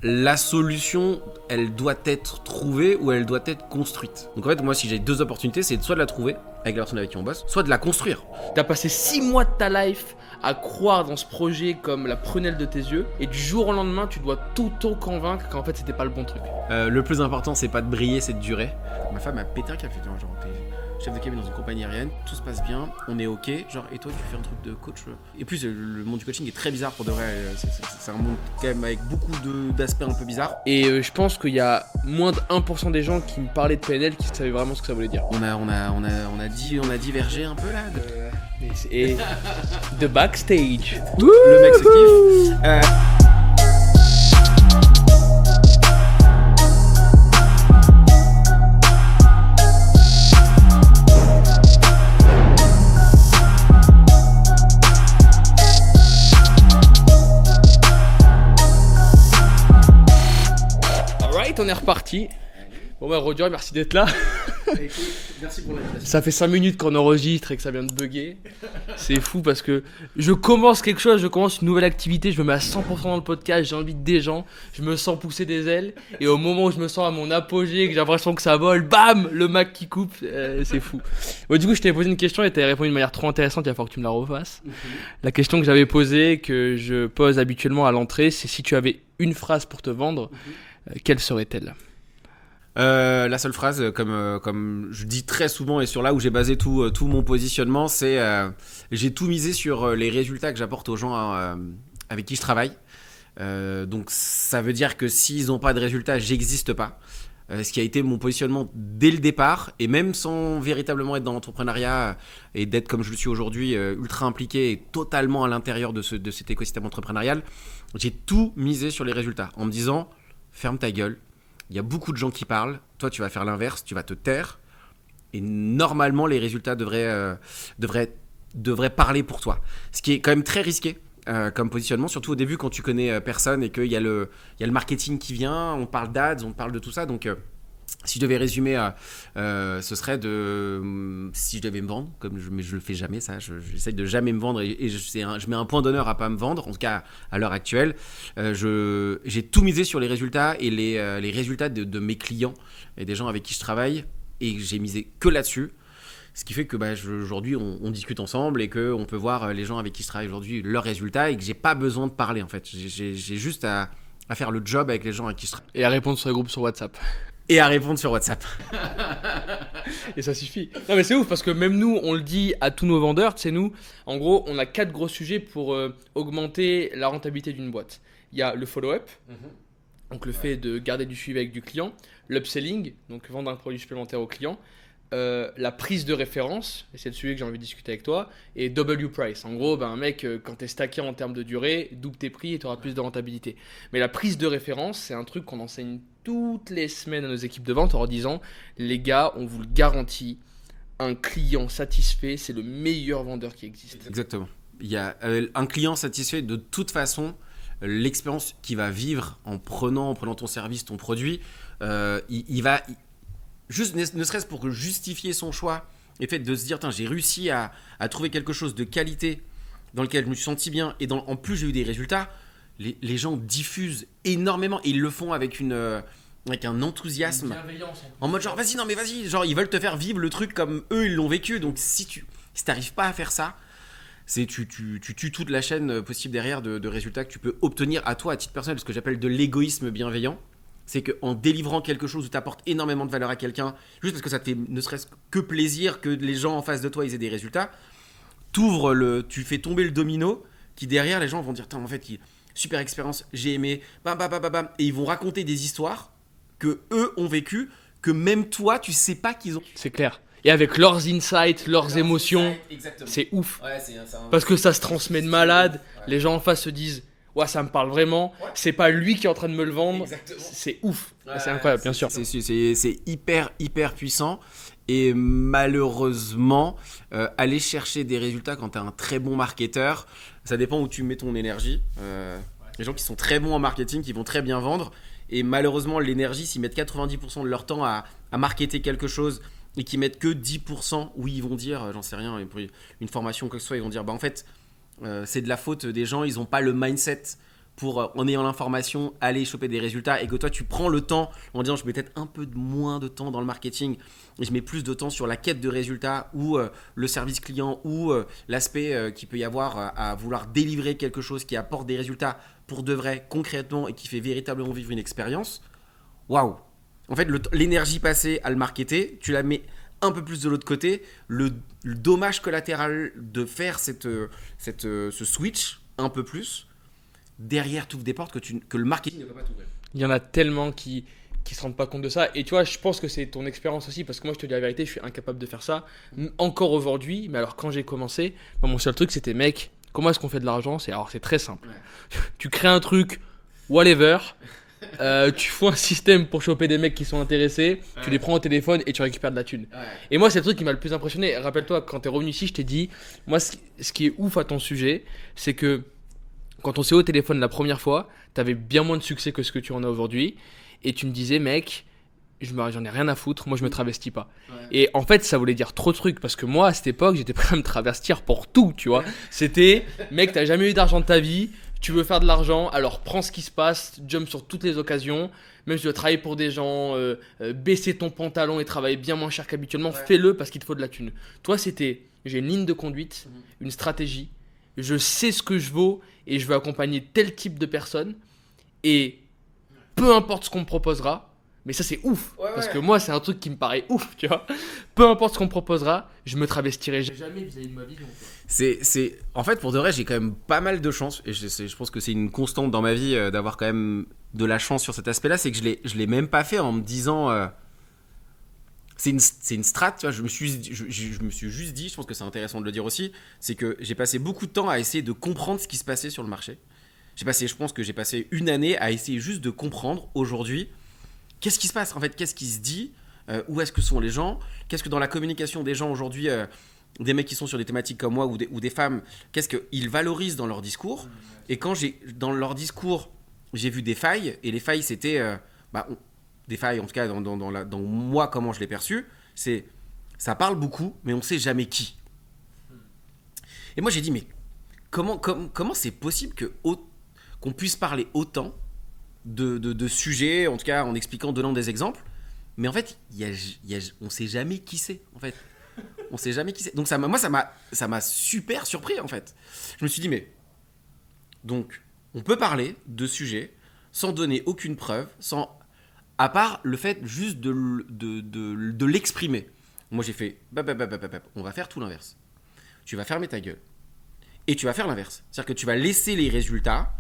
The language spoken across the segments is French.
la solution, elle doit être trouvée ou elle doit être construite. Donc en fait, moi, si j'ai 2 opportunités, c'est soit de la trouver avec la personne avec qui on bosse, soit de la construire. T'as passé 6 mois de ta life à croire dans ce projet comme la prunelle de tes yeux, et du jour au lendemain, tu dois t'auto-convaincre qu'en fait, c'était pas le bon truc. Le plus important, c'est pas de briller, c'est de durer. Ma femme a pété un câble, genre t'es chef de cabine dans une compagnie aérienne, tout se passe bien, on est ok, genre et toi tu fais un truc de coach. Et plus le monde du coaching est très bizarre pour de vrai, c'est un monde quand même avec beaucoup d'aspects un peu bizarres. Et je pense qu'il y a moins de 1% des gens qui me parlaient de PNL qui savaient vraiment ce que ça voulait dire. On a divergé un peu là. Et The Backstage. Le mec se kiffe. On est reparti. Bon bah Roger, merci d'être là. Merci pour l'invitation. Ça fait 5 minutes qu'on enregistre et que ça vient de bugger. C'est fou parce que je commence quelque chose, je commence une nouvelle activité, je me mets à 100% dans le podcast, j'invite des gens, je me sens pousser des ailes, et au moment où je me sens à mon apogée, que j'ai l'impression que ça vole, bam, le Mac qui coupe, c'est fou. Bon, du coup, je t'avais posé une question et t'avais répondu de manière trop intéressante, il va falloir que tu me la refasses. La question que j'avais posée, que je pose habituellement à l'entrée, c'est si tu avais une phrase pour te vendre, quelle serait-elle ? La seule phrase, comme je dis très souvent et sur là où j'ai basé tout mon positionnement, c'est j'ai tout misé sur les résultats que j'apporte aux gens avec qui je travaille. Donc ça veut dire que s'ils n'ont pas de résultats, j'existe pas. Ce qui a été mon positionnement dès le départ, et même sans véritablement être dans l'entrepreneuriat et d'être comme je le suis aujourd'hui, ultra impliqué et totalement à l'intérieur de cet écosystème entrepreneurial, j'ai tout misé sur les résultats en me disant ferme ta gueule. Il y a beaucoup de gens qui parlent. Toi, tu vas faire l'inverse. Tu vas te taire. Et normalement, les résultats devraient parler pour toi. Ce qui est quand même très risqué comme positionnement, surtout au début quand tu connais personne et qu'il y a le marketing qui vient. On parle d'ads, on parle de tout ça. Donc, si je devais résumer, ce serait si je devais me vendre, mais je le fais jamais, ça. J'essaie de jamais me vendre et je mets un point d'honneur à pas me vendre, en tout cas à l'heure actuelle. J'ai tout misé sur les résultats et les résultats de mes clients et des gens avec qui je travaille, et j'ai misé que là-dessus. Ce qui fait que aujourd'hui on discute ensemble et qu'on peut voir les gens avec qui je travaille aujourd'hui, leurs résultats, et que j'ai pas besoin de parler en fait. J'ai juste à faire le job avec les gens avec qui je travaille. Et à répondre sur les groupes sur WhatsApp. Et à répondre sur WhatsApp. Et ça suffit. Non mais c'est ouf parce que même nous, on le dit à tous nos vendeurs, tu sais, nous, en gros, on a 4 gros sujets pour augmenter la rentabilité d'une boîte. Il y a le follow-up, donc le fait de garder du suivi avec du client, l'upselling, donc vendre un produit supplémentaire au client, la prise de référence, et c'est le sujet que j'ai envie de discuter avec toi, et W price. En gros, un mec, quand t'es stacké en termes de durée, double tes prix et tu auras plus de rentabilité. Mais la prise de référence, c'est un truc qu'on enseigne toutes les semaines à nos équipes de vente en leur disant, les gars, on vous le garantit, un client satisfait, c'est le meilleur vendeur qui existe. Exactement. Il y a un client satisfait, de toute façon, l'expérience qu'il va vivre en prenant ton service, ton produit, il va... Juste, ne serait-ce pour justifier son choix et fait de se dire j'ai réussi à trouver quelque chose de qualité dans lequel je me suis senti bien et en plus j'ai eu des résultats, les gens diffusent énormément et ils le font avec un enthousiasme en mode genre vas-y, genre ils veulent te faire vivre le truc comme eux ils l'ont vécu. Donc si t'arrives pas à faire ça, tu tues toute la chaîne possible derrière de résultats que tu peux obtenir à toi à titre personnel, ce que j'appelle de l'égoïsme bienveillant. C'est qu'en délivrant quelque chose où tu apportes énormément de valeur à quelqu'un, juste parce que ça te fait ne serait-ce que plaisir que les gens en face de toi ils aient des résultats, tu fais tomber le domino qui derrière les gens vont dire en fait super expérience, j'ai aimé, bam, et ils vont raconter des histoires que eux ont vécues, que même toi tu sais pas qu'ils ont. C'est clair. Et avec leurs insights, leurs émotions, c'est ouf. Ouais, parce que ça se transmet de malade, les gens en face se disent ouais, ça me parle vraiment, c'est pas lui qui est en train de me le vendre. Exactement. C'est ouf, c'est incroyable, bien sûr. C'est hyper puissant. Et malheureusement, aller chercher des résultats quand tu es un très bon marketeur, ça dépend où tu mets ton énergie. Les gens qui sont très bons en marketing, qui vont très bien vendre, et malheureusement, l'énergie, s'ils mettent 90% de leur temps à marketer quelque chose et qu'ils mettent que 10% où ils vont dire, j'en sais rien, pour une formation que ce soit, ils vont dire, en fait, c'est de la faute des gens, ils n'ont pas le mindset en ayant l'information, aller choper des résultats et que toi, tu prends le temps en disant je mets peut-être un peu moins de temps dans le marketing et je mets plus de temps sur la quête de résultats ou le service client ou l'aspect qu'il peut y avoir à vouloir délivrer quelque chose qui apporte des résultats pour de vrai, concrètement et qui fait véritablement vivre une expérience. Waouh! En fait, l'énergie passée à le marketer, tu la mets un peu plus de l'autre côté. Le dommage collatéral de faire ce switch un peu plus, derrière t'ouvres des portes que le marketing ne peut pas t'ouvrir. Il y en a tellement qui se rendent pas compte de ça. Et tu vois, je pense que c'est ton expérience aussi, parce que moi, je te dis la vérité, je suis incapable de faire ça. Encore aujourd'hui, mais alors quand j'ai commencé, mon seul truc, c'était mec, comment est-ce qu'on fait de l'argent? C'est très simple. Ouais. Tu crées un truc, whatever. Tu fous un système pour choper des mecs qui sont intéressés, tu les prends au téléphone et tu récupères de la thune. Ouais. Et moi, c'est le truc qui m'a le plus impressionné. Rappelle-toi, quand t'es revenu ici, je t'ai dit, moi, ce qui est ouf à ton sujet, c'est que quand on s'est au téléphone la première fois, t'avais bien moins de succès que ce que tu en as aujourd'hui. Et tu me disais, mec, j'en ai rien à foutre, moi je me travestis pas. Ouais. Et en fait, ça voulait dire trop de trucs, parce que moi, à cette époque, j'étais prêt à me travestir pour tout, tu vois. C'était, mec, t'as jamais eu d'argent de ta vie, tu veux faire de l'argent, alors prends ce qui se passe, jump sur toutes les occasions. Même si tu dois travailler pour des gens, baisser ton pantalon et travailler bien moins cher qu'habituellement, ouais. Fais-le parce qu'il te faut de la thune. Toi, c'était, j'ai une ligne de conduite, une stratégie, je sais ce que je vaux et je veux accompagner tel type de personnes. Et peu importe ce qu'on me proposera, mais ça c'est ouf, parce que moi c'est un truc qui me paraît ouf, tu vois. Peu importe ce qu'on me proposera, je me travestirai jamais vis-à-vis de ma vision. En fait, pour de vrai, j'ai quand même pas mal de chance, et je pense que c'est une constante dans ma vie d'avoir quand même de la chance sur cet aspect-là, c'est que je l'ai même pas fait en me disant... c'est une strat, tu vois, je me suis juste dit, je pense que c'est intéressant de le dire aussi, c'est que j'ai passé beaucoup de temps à essayer de comprendre ce qui se passait sur le marché. Je pense que j'ai passé une année à essayer juste de comprendre aujourd'hui qu'est-ce qui se passe en fait, qu'est-ce qui se dit, où est-ce que sont les gens, qu'est-ce que dans la communication des gens aujourd'hui, des mecs qui sont sur des thématiques comme moi ou des femmes, qu'est-ce qu'ils valorisent dans leur discours. Et quand dans leur discours, j'ai vu des failles, et les failles c'était, des failles en tout cas dans moi comment je l'ai perçu, c'est ça parle beaucoup, mais on sait jamais qui. Et moi j'ai dit mais comment c'est possible qu'on puisse parler autant de sujets, en tout cas en expliquant, donnant des exemples, mais en fait, on sait jamais qui c'est, en fait. On sait jamais qui c'est. Donc ça m'a super surpris, en fait. Je me suis dit, mais... Donc, on peut parler de sujets sans donner aucune preuve, à part le fait juste de l'exprimer. Moi, j'ai fait, on va faire tout l'inverse. Tu vas fermer ta gueule. Et tu vas faire l'inverse. C'est-à-dire que tu vas laisser les résultats...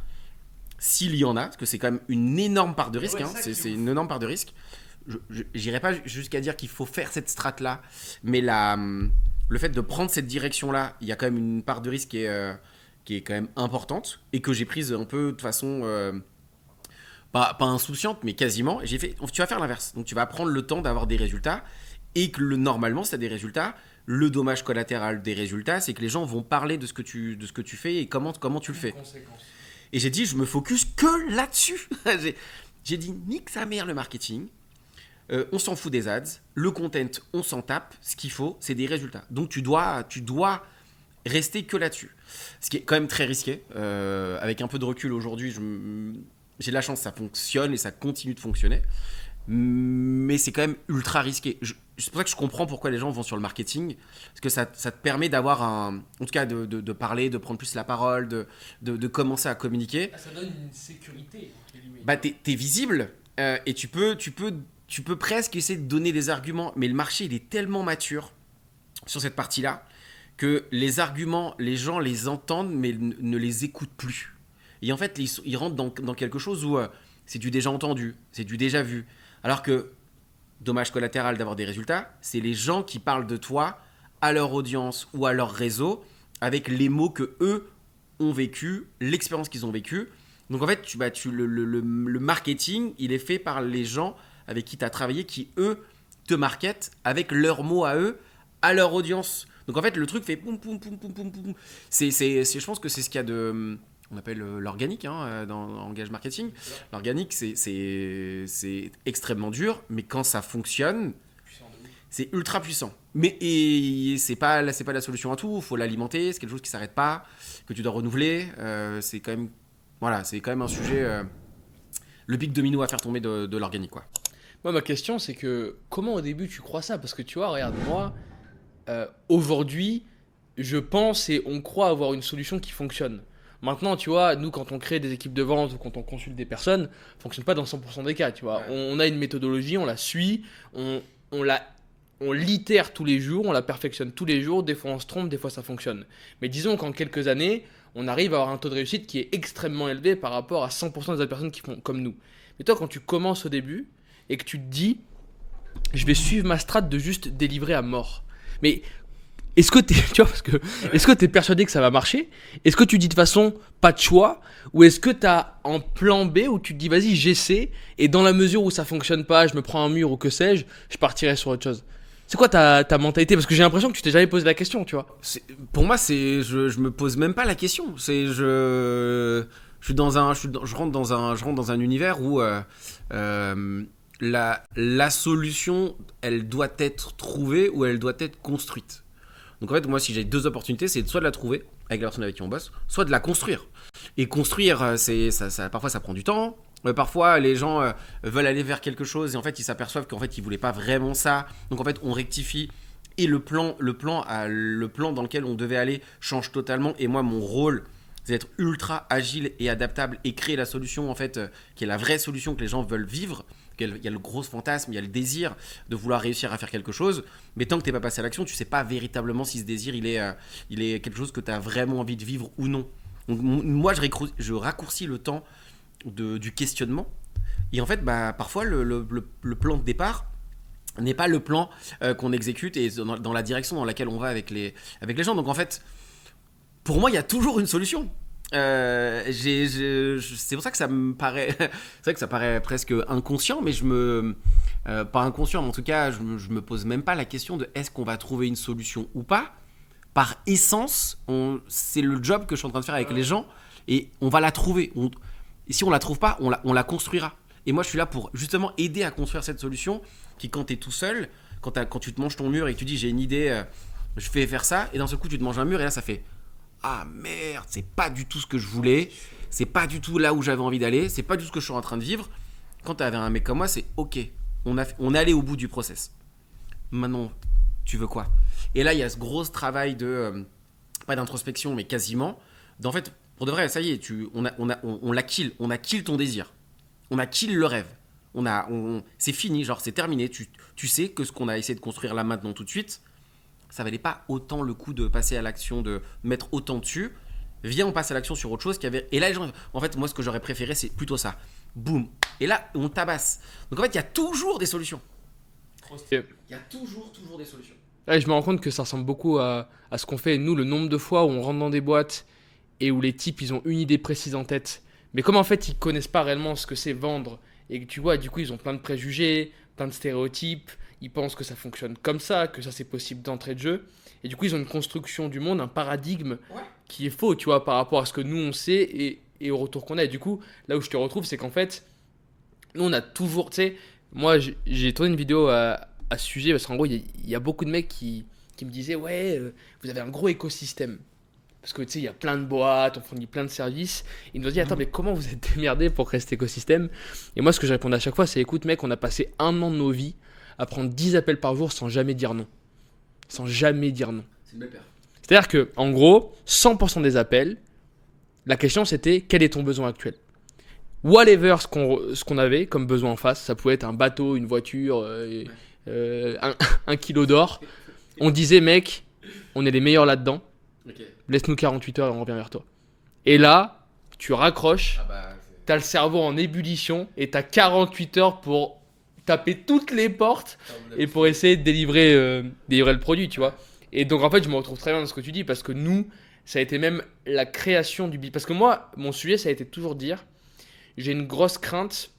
S'il y en a, parce que c'est quand même une énorme part de risque, c'est une énorme part de risque. J'irai pas jusqu'à dire qu'il faut faire cette strat-là, mais le fait de prendre cette direction-là, il y a quand même une part de risque qui est quand même importante et que j'ai prise un peu de façon pas insouciante, mais quasiment. Et j'ai fait, tu vas faire l'inverse. Donc tu vas prendre le temps d'avoir des résultats et que normalement, si tu as des résultats, le dommage collatéral des résultats, c'est que les gens vont parler de ce que tu fais et comment tu le fais. Et j'ai dit, je me focus que là-dessus. J'ai dit, nique sa mère le marketing. On s'en fout des ads. Le content, on s'en tape. Ce qu'il faut, c'est des résultats. Donc, tu dois rester que là-dessus. Ce qui est quand même très risqué. Avec un peu de recul aujourd'hui, j'ai de la chance, ça fonctionne et ça continue de fonctionner. Mais c'est quand même ultra risqué. C'est pour ça que je comprends pourquoi les gens vont sur le marketing, parce que ça te permet d'avoir en tout cas de parler, de prendre plus la parole, de commencer à communiquer. Ça donne une sécurité. T'es visible et tu peux presque essayer de donner des arguments, mais le marché il est tellement mature sur cette partie-là que les arguments, les gens les entendent mais ne les écoutent plus. Et en fait, ils rentrent dans quelque chose où c'est du déjà entendu, c'est du déjà vu. Alors que, dommage collatéral d'avoir des résultats, c'est les gens qui parlent de toi à leur audience ou à leur réseau avec les mots que eux ont vécu, l'expérience qu'ils ont vécue. Donc en fait, le marketing, il est fait par les gens avec qui tu as travaillé, qui eux te marketent avec leurs mots à eux, à leur audience. Donc en fait, le truc fait poum poum poum poum poum poum. Je pense que c'est ce qu'il y a de... On appelle l'organique dans Engage Marketing. L'organique, c'est extrêmement dur, mais quand ça fonctionne, c'est ultra puissant. Mais c'est pas la solution à tout. Il faut l'alimenter, c'est quelque chose qui ne s'arrête pas, que tu dois renouveler. C'est quand même... Voilà, c'est quand même un sujet, le pic domino à faire tomber de l'organique, quoi. Moi, ma question, c'est que comment au début tu crois ça? Parce que tu vois, regarde, moi, aujourd'hui, je pense et on croit avoir une solution qui fonctionne. Maintenant, tu vois, nous, quand on crée des équipes de vente ou quand on consulte des personnes, ça ne fonctionne pas dans 100% des cas, tu vois. Ouais. On a une méthodologie, on la suit, on la, on l'itère tous les jours, on la perfectionne tous les jours, des fois on se trompe, des fois ça fonctionne. Mais disons qu'en quelques années, on arrive à avoir un taux de réussite qui est extrêmement élevé par rapport à 100% des autres personnes qui font comme nous. Mais toi, quand tu commences au début et que tu te dis, je vais suivre ma strat de juste délivrer à mort. Mais est-ce que t'es, tu vois, parce que, est-ce que t'es persuadé que ça va marcher? Est-ce que tu dis de façon pas de choix? Ou est-ce que t'as un plan B où tu te dis vas-y j'essaie et dans la mesure où ça fonctionne pas, je me prends un mur ou que sais-je, je partirai sur autre chose? C'est quoi ta mentalité? Parce que j'ai l'impression que tu t'es jamais posé la question, tu vois. Pour moi, je me pose même pas la question. Je suis dans un, je rentre dans un univers où la solution, elle doit être trouvée ou elle doit être construite. Donc en fait, moi, si j'ai deux opportunités, c'est soit de la trouver avec la personne avec qui on bosse, soit de la construire. Et construire, parfois ça prend du temps. Parfois, les gens veulent aller vers quelque chose et en fait, ils s'aperçoivent qu'en fait, ils voulaient pas vraiment ça. Donc en fait, on rectifie et le plan dans lequel on devait aller change totalement. Et moi, mon rôle, c'est d'être ultra agile et adaptable et créer la solution en fait, qui est la vraie solution que les gens veulent vivre. Il y a le gros fantasme, il y a le désir de vouloir réussir à faire quelque chose, mais tant que tu n'es pas passé à l'action, tu ne sais pas véritablement si ce désir il est quelque chose que tu as vraiment envie de vivre ou non. Donc, moi, je raccourcis le temps du questionnement, et en fait, parfois, le plan de départ n'est pas le plan qu'on exécute et dans la direction dans laquelle on va avec les gens. Donc en fait, pour moi, il y a toujours une solution. C'est pour ça que ça me paraît, c'est vrai que ça paraît presque inconscient, mais pas inconscient, mais en tout cas, je me pose même pas la question de est-ce qu'on va trouver une solution ou pas. Par essence, c'est le job que je suis en train de faire avec les gens et on va la trouver. Et si on la trouve pas, on la construira. Et moi, je suis là pour justement aider à construire cette solution qui, quand tu es tout seul, quand tu te manges ton mur et que tu dis j'ai une idée, je vais faire ça, et d'un seul coup, tu te manges un mur et là, ça fait ah merde, c'est pas du tout ce que je voulais, c'est pas du tout là où j'avais envie d'aller, c'est pas du tout ce que je suis en train de vivre. Quand t'avais un mec comme moi, c'est ok, on est allé au bout du process. Maintenant, tu veux quoi? Et là, il y a ce gros travail pas d'introspection, mais quasiment. En fait, pour de vrai, ça y est, on l'a kill ton désir, on a kill le rêve. C'est fini, genre c'est terminé. Tu sais que ce qu'on a essayé de construire là maintenant tout de suite, ça valait pas autant le coup de passer à l'action, de mettre autant dessus. Viens, on passe à l'action sur autre chose. Et là, les gens, en fait, moi, ce que j'aurais préféré, c'est plutôt ça. Boum. Et là, on tabasse. Donc, en fait, il y a toujours des solutions. Il y a toujours des solutions. Ouais, je me rends compte que ça ressemble beaucoup à ce qu'on fait. Nous, le nombre de fois où on rentre dans des boîtes et où les types, ils ont une idée précise en tête. Mais comme en fait, ils connaissent pas réellement ce que c'est vendre. Et que tu vois, du coup, ils ont plein de préjugés, plein de stéréotypes. Ils pensent que ça fonctionne comme ça, que ça c'est possible d'entrée de jeu. Et du coup, ils ont une construction du monde, un paradigme qui est faux, tu vois, par rapport à ce que nous on sait et au retour qu'on a. Et du coup, là où je te retrouve, c'est qu'en fait, nous on a toujours, tu sais, moi j'ai tourné une vidéo à ce sujet parce qu'en gros, il y a beaucoup de mecs qui me disaient, ouais, vous avez un gros écosystème. Parce que tu sais, il y a plein de boîtes, on fournit plein de services. Ils nous ont dit, attends, mais comment vous êtes démerdés pour créer cet écosystème? Et moi, ce que je répondais à chaque fois, c'est, écoute, mec, on a passé 1 an de nos vies à prendre 10 appels par jour sans jamais dire non. Sans jamais dire non. C'est une belle paire. C'est-à-dire que, en gros, 100% des appels, la question c'était quel est ton besoin actuel? Whatever ce qu'on avait comme besoin en face, ça pouvait être un bateau, une voiture, un kilo d'or. On disait, mec, on est les meilleurs là-dedans. Okay. Laisse-nous 48 heures et on revient vers toi. Et là, tu raccroches, t'as le cerveau en ébullition et t'as 48 heures pour taper toutes les portes et pour essayer de délivrer le produit, tu vois. Et donc en fait, je me retrouve très bien dans ce que tu dis parce que nous, ça a été même la création du business. Parce que moi, mon sujet, ça a été toujours de dire, j'ai une grosse crainte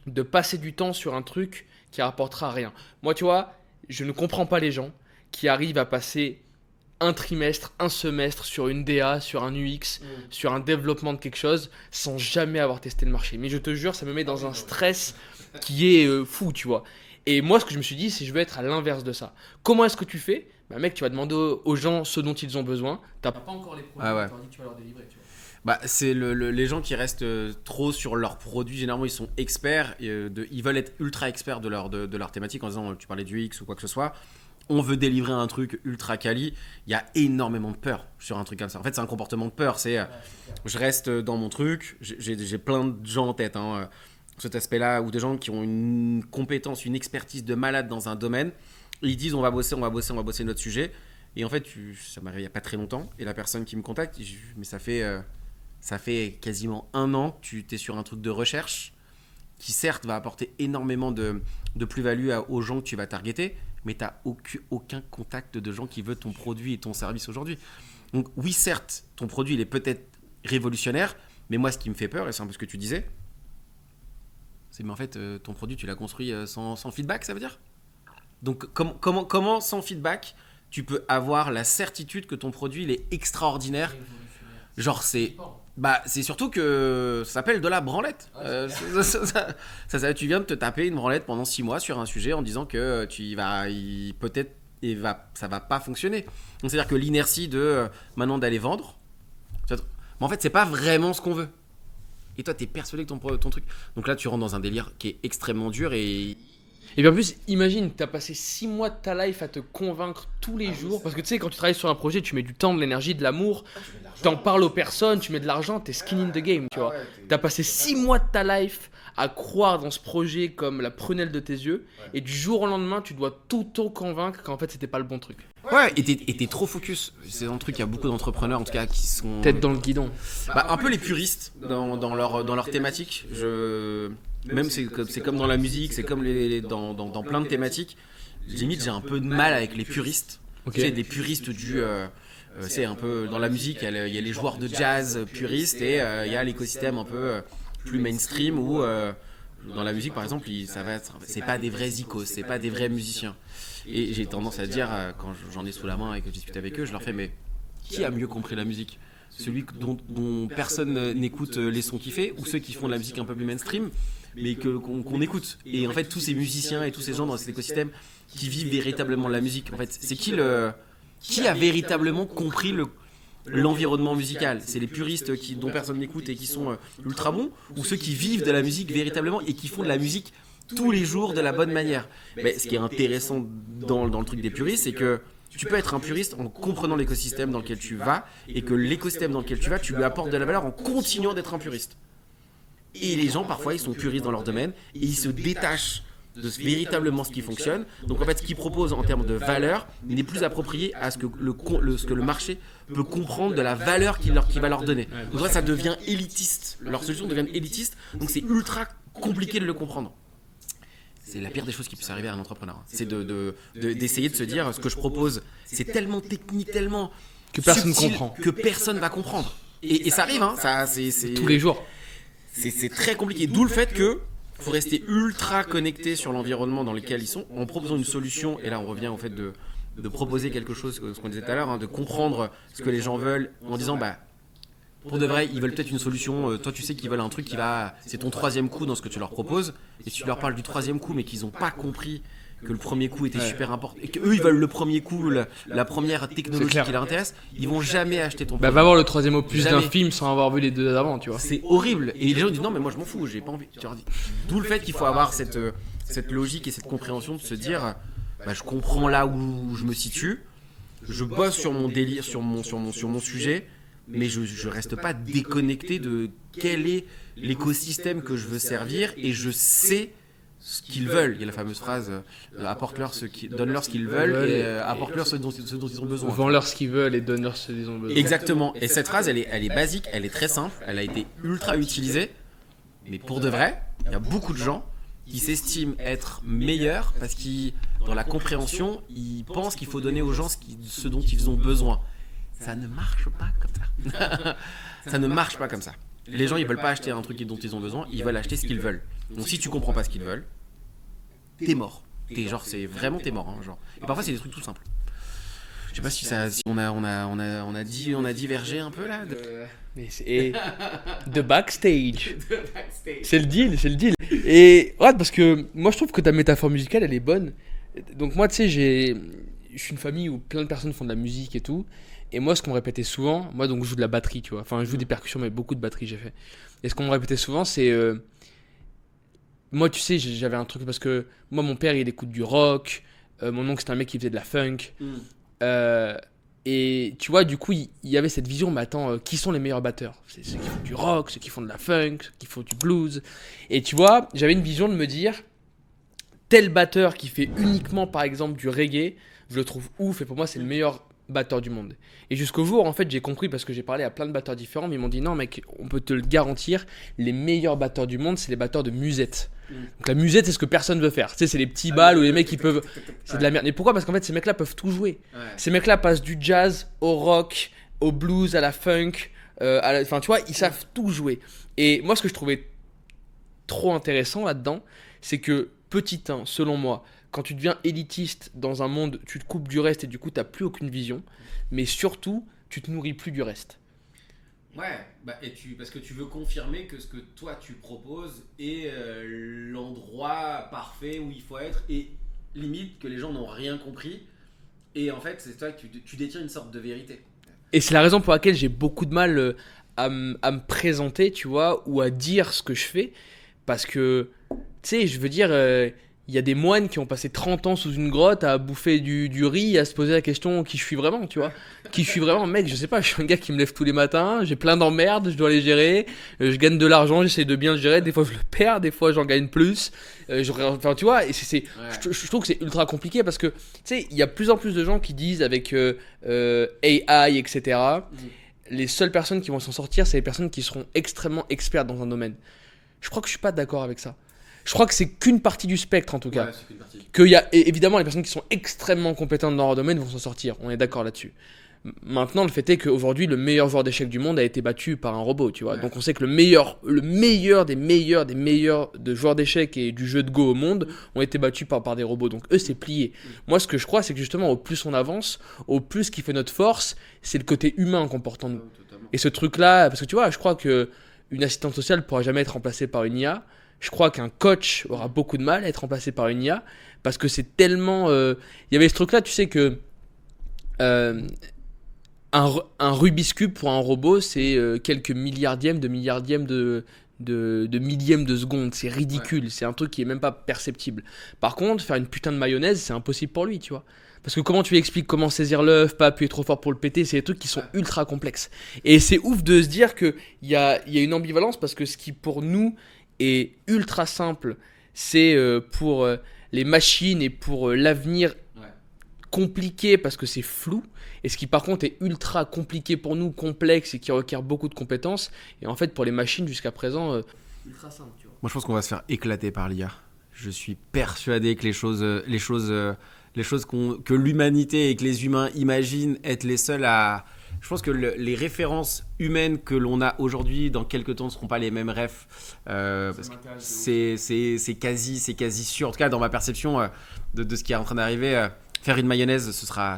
de passer du temps sur un truc qui rapportera rien. Moi, tu vois, je ne comprends pas les gens qui arrivent à passer un trimestre, un semestre sur une DA, sur un UX, sur un développement de quelque chose sans jamais avoir testé le marché. Mais je te jure, ça me met dans un stress qui est fou, tu vois. Et moi, ce que je me suis dit, c'est que je veux être à l'inverse de ça. Comment est-ce que tu fais? Mec, tu vas demander aux gens ce dont ils ont besoin. T'as pas encore les produits, tu vas leur délivrer, tu vois. Bah, c'est les gens qui restent trop sur leurs produits. Généralement, ils sont experts. Ils veulent être ultra experts de leur thématique en disant, tu parlais du X ou quoi que ce soit. On veut délivrer un truc ultra quali. Il y a énormément de peur sur un truc comme ça. En fait, c'est un comportement de peur. Je reste dans mon truc. J'ai plein de gens en tête. Cet aspect-là, ou des gens qui ont une compétence, une expertise de malade dans un domaine. Et ils disent, on va bosser notre sujet. Et en fait, ça m'arrive il n'y a pas très longtemps. Et la personne qui me contacte, mais ça fait quasiment 1 an que tu es sur un truc de recherche qui certes va apporter énormément de plus-value aux gens que tu vas targeter, mais tu n'as aucun contact de gens qui veulent ton produit et ton service aujourd'hui. Donc oui, certes, ton produit il est peut-être révolutionnaire, mais moi ce qui me fait peur, et c'est un peu ce que tu disais, c'est mais en fait ton produit tu l'as construit sans feedback, ça veut dire ? Donc comment sans feedback tu peux avoir la certitude que ton produit il est extraordinaire ? Genre c'est surtout que ça s'appelle de la branlette. Tu viens de te taper une branlette pendant 6 mois sur un sujet en disant que ça va pas fonctionner. Donc c'est-à-dire que l'inertie de maintenant d'aller vendre, mais en fait c'est pas vraiment ce qu'on veut. Et toi t'es persuadé que ton truc. Donc là tu rentres dans un délire qui est extrêmement dur et puis en plus, imagine, tu as passé 6 mois de ta life à te convaincre tous les jours. Parce que tu sais, quand tu travailles sur un projet, tu mets du temps, de l'énergie, de l'amour. T'en parles aux personnes, tu mets de l'argent, t'es skin in the game, tu vois. T'as passé 6 mois de ta life à croire dans ce projet comme la prunelle de tes yeux. Et du jour au lendemain, tu dois tout convaincre qu'en fait, c'était pas le bon truc. Ouais, et t'es trop focus. C'est un truc, il y a beaucoup d'entrepreneurs en tout cas qui sont... Tête dans le guidon. Un peu les puristes dans leur thématique. Même c'est comme dans la musique, c'est comme dans plein de thématiques. Limite, j'ai un peu de mal avec les puristes. Okay. Tu sais, des puristes c'est un peu dans la musique, il y a les joueurs de jazz puristes et il y a l'écosystème un peu plus mainstream où dans la musique par exemple, c'est pas des vrais icos, c'est pas des vrais musiciens. Et j'ai tendance à dire quand j'en ai sous la main et que je discute avec eux, je leur fais mais qui a mieux compris la musique ? Celui dont personne n'écoute les sons qu'il fait ou ceux qui font de la musique un peu plus mainstream mais qu'on écoute. Et en fait, tous ces musiciens et tous ces gens dans cet écosystème qui vivent véritablement de la musique, en fait, c'est qui a véritablement compris l'environnement musical ? C'est les puristes dont personne n'écoute et qui sont ultra bons, ou ceux qui vivent de la musique véritablement et qui font de la musique tous les jours de la bonne manière ? Mais ce qui est intéressant dans le truc des puristes, c'est que tu peux être un puriste en comprenant l'écosystème dans lequel tu vas et que l'écosystème dans lequel tu vas, tu lui apportes de la valeur en continuant d'être un puriste. Et les gens, parfois, ils sont puristes dans leur domaine et ils se détachent de véritablement ce qui fonctionne. Donc, en fait, ce qu'ils proposent en termes de valeur n'est plus approprié à ce que le marché peut comprendre de la valeur qu'il va leur donner. Donc, ça devient élitiste. Leurs solutions deviennent élitistes. Donc, c'est ultra compliqué de le comprendre. C'est la pire des choses qui puisse arriver à un entrepreneur. C'est d'essayer de se dire ce que je propose, c'est tellement technique, tellement que personne subtil, comprend, que personne va comprendre. Et ça arrive, c'est tous les jours. C'est très compliqué. D'où le fait que faut rester ultra connecté sur l'environnement dans lequel ils sont, en proposant une solution. Et là, on revient au fait de proposer quelque chose, ce qu'on disait tout à l'heure, de comprendre ce que les gens veulent, en disant pour de vrai, ils veulent peut-être une solution. Toi, tu sais qu'ils veulent un truc c'est ton 3e coup dans ce que tu leur proposes. Et si tu leur parles du 3e coup, mais qu'ils n'ont pas compris que le premier coup était super important et qu'eux ils veulent le premier coup, la première technologie qui leur intéresse, ils vont jamais acheter ton produit. Va voir le 3e opus d'un film sans avoir vu les 2 d'avant, tu vois. C'est horrible. Et les gens disent non, mais moi je m'en fous, j'ai pas envie. D'où le fait qu'il faut avoir cette logique et cette compréhension de se dire je comprends là où je me situe, je bosse sur mon délire, sur mon sujet, mais je reste pas déconnecté de quel est l'écosystème que je veux servir et je sais ce qu'ils veulent. Il y a la fameuse phrase donne-leur ce qu'ils veulent et apporte-leur ce dont ils ont besoin. Vends-leur ce qu'ils veulent et donne-leur ce dont ils ont besoin. Exactement. Et cette phrase, elle est basique, elle est très simple, elle a été ultra utilisée, mais pour de vrai, il y a beaucoup de gens qui s'estiment être meilleurs parce qu'ils, dans la compréhension, ils pensent qu'il faut donner aux gens ce dont ils ont besoin. Ça ne marche pas comme ça. Ça ne marche pas comme ça. Les gens, ils veulent pas acheter un truc dont ils ont besoin, ils veulent acheter ce qu'ils veulent. Donc si tu comprends pas ce qu'ils veulent, t'es mort. C'est vraiment t'es mort. Genre. Et parfois c'est des trucs tout simples. Je sais pas si on a divergé un peu là. The backstage. C'est le deal. Et ouais, parce que moi je trouve que ta métaphore musicale elle est bonne. Donc moi tu sais je suis une famille où plein de personnes font de la musique et tout. Et moi, ce qu'on me répétait souvent, moi donc je joue de la batterie, tu vois. Enfin, je joue des percussions, mais beaucoup de batterie j'ai fait. Et ce qu'on me répétait souvent, c'est moi, tu sais, j'avais un truc parce que moi, mon père, il écoute du rock. Mon oncle, c'était un mec qui faisait de la funk. Euh, et tu vois, du coup, il y avait cette vision, mais attends, qui sont les meilleurs batteurs? C'est ceux qui font du rock, ceux qui font de la funk, ceux qui font du blues. Et tu vois, j'avais une vision de me dire, tel batteur qui fait uniquement, par exemple, du reggae, je le trouve ouf, et pour moi, c'est le meilleur batteur du monde. Et jusqu'au jour, en fait, j'ai compris, parce que j'ai parlé à plein de batteurs différents, mais ils m'ont dit, non, mec, on peut te le garantir, les meilleurs batteurs du monde, c'est les batteurs de musette. Donc la musette, c'est ce que personne veut faire. Tu sais, c'est les petits balles où les mecs, ils peuvent... C'est de la merde. Mais pourquoi? Parce qu'en fait, ces mecs-là peuvent tout jouer. Ces mecs-là passent du jazz au rock, au blues, à la funk, enfin, tu vois, ils savent tout jouer. Et moi, ce que je trouvais trop intéressant là-dedans, c'est que, petit 1, selon moi, quand tu deviens élitiste dans un monde, tu te coupes du reste et du coup, tu n'as plus aucune vision. Mais surtout, tu te nourris plus du reste. Ouais, parce que tu veux confirmer que ce que toi tu proposes est l'endroit parfait où il faut être et limite que les gens n'ont rien compris. Et en fait, c'est toi que tu détiens une sorte de vérité. Et c'est la raison pour laquelle j'ai beaucoup de mal à me présenter, tu vois, ou à dire ce que je fais. Parce que, tu sais, je veux dire, il y a des moines qui ont passé 30 ans sous une grotte à bouffer du riz, à se poser la question qui je suis vraiment, tu vois. Qui je suis vraiment, mec, je sais pas, je suis un gars qui me lève tous les matins, j'ai plein d'emmerdes, je dois les gérer, je gagne de l'argent, j'essaie de bien le gérer, des fois je le perds, des fois j'en gagne plus. Enfin, tu vois, et je trouve que c'est ultra compliqué parce que, tu sais, il y a plus en plus de gens qui disent avec AI, etc., les seules personnes qui vont s'en sortir, c'est les personnes qui seront extrêmement expertes dans un domaine. Je crois que je suis pas d'accord avec ça. Je crois que c'est qu'une partie du spectre en tout cas. Ouais, c'est qu'une partie. Qu'il y a évidemment les personnes qui sont extrêmement compétentes dans leur domaine vont s'en sortir. On est d'accord là-dessus. Maintenant, le fait est qu'aujourd'hui, le meilleur joueur d'échecs du monde a été battu par un robot, tu vois. Ouais. Donc on sait que le meilleur des meilleurs de joueurs d'échecs et du jeu de Go au monde ont été battus par des robots. Donc eux, c'est plié. Moi, ce que je crois, c'est que justement, au plus on avance, au plus ce qui fait notre force, c'est le côté humain qu'on porte en nous. Totalement. Et ce truc-là, parce que tu vois, je crois que une assistante sociale ne pourra jamais être remplacée par une IA. Je crois qu'un coach aura beaucoup de mal à être remplacé par une IA parce que c'est tellement. Il y avait ce truc-là, tu sais que un Rubik's Cube pour un robot, c'est quelques milliardièmes de milliardièmes de millièmes de seconde. C'est ridicule. Ouais. C'est un truc qui est même pas perceptible. Par contre, faire une putain de mayonnaise, c'est impossible pour lui, tu vois. Parce que comment tu lui expliques comment saisir l'œuf, pas appuyer trop fort pour le péter, c'est des trucs qui sont ultra complexes. Et c'est ouf de se dire qu'il y a une ambivalence parce que ce qui pour nous est ultra simple, c'est pour les machines et pour l'avenir compliqué parce que c'est flou. Et ce qui par contre est ultra compliqué pour nous, complexe et qui requiert beaucoup de compétences. Et en fait pour les machines jusqu'à présent, ultra simple. Tu vois. Moi je pense qu'on va se faire éclater par l'IA. Je suis persuadé que les choses que l'humanité et que les humains imaginent être les seuls à... Je pense que les références humaines que l'on a aujourd'hui, dans quelques temps, ne seront pas les mêmes refs. Parce que c'est quasi sûr. En tout cas, dans ma perception de ce qui est en train d'arriver, faire une mayonnaise, ce sera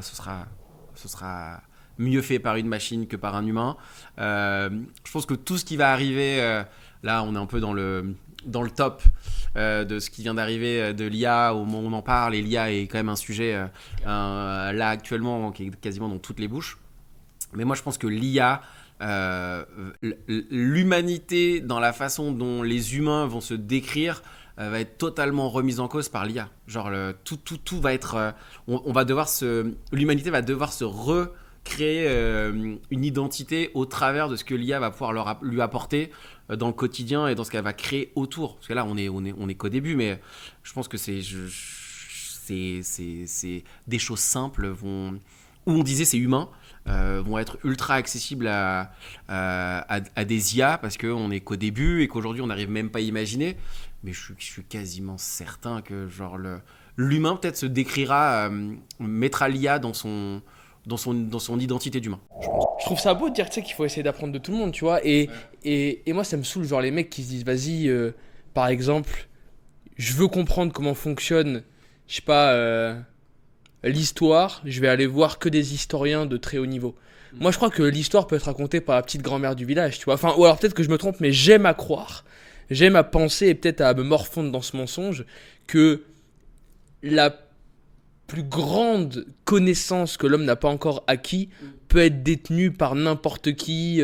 mieux fait par une machine que par un humain. Je pense que tout ce qui va arriver, là, on est un peu dans le top de ce qui vient d'arriver de l'IA au moment où on en parle. Et l'IA est quand même un sujet là actuellement qui est quasiment dans toutes les bouches. Mais moi je pense que l'IA, l'humanité dans la façon dont les humains vont se décrire va être totalement remise en cause par l'IA. Genre tout va être... l'humanité va devoir se recréer une identité au travers de ce que l'IA va pouvoir lui apporter dans le quotidien et dans ce qu'elle va créer autour. Parce que là on est qu'au début, mais je pense que c'est des choses simples où on disait c'est humain, vont être ultra accessibles à des IA parce qu'on n'est qu'au début et qu'aujourd'hui on n'arrive même pas à imaginer. Mais je suis quasiment certain que genre l'humain peut-être se décrira, mettra l'IA dans son identité d'humain. Je trouve ça beau de dire qu'il faut essayer d'apprendre de tout le monde, tu vois. Et moi ça me saoule genre les mecs qui se disent vas-y, par exemple, je veux comprendre comment fonctionne, je sais pas... l'histoire, je vais aller voir que des historiens de très haut niveau. Moi, je crois que l'histoire peut être racontée par la petite grand-mère du village, tu vois. Enfin, ou alors peut-être que je me trompe, mais j'aime à croire, j'aime à penser et peut-être à me morfondre dans ce mensonge que la plus grande connaissance que l'homme n'a pas encore acquis peut être détenu par n'importe qui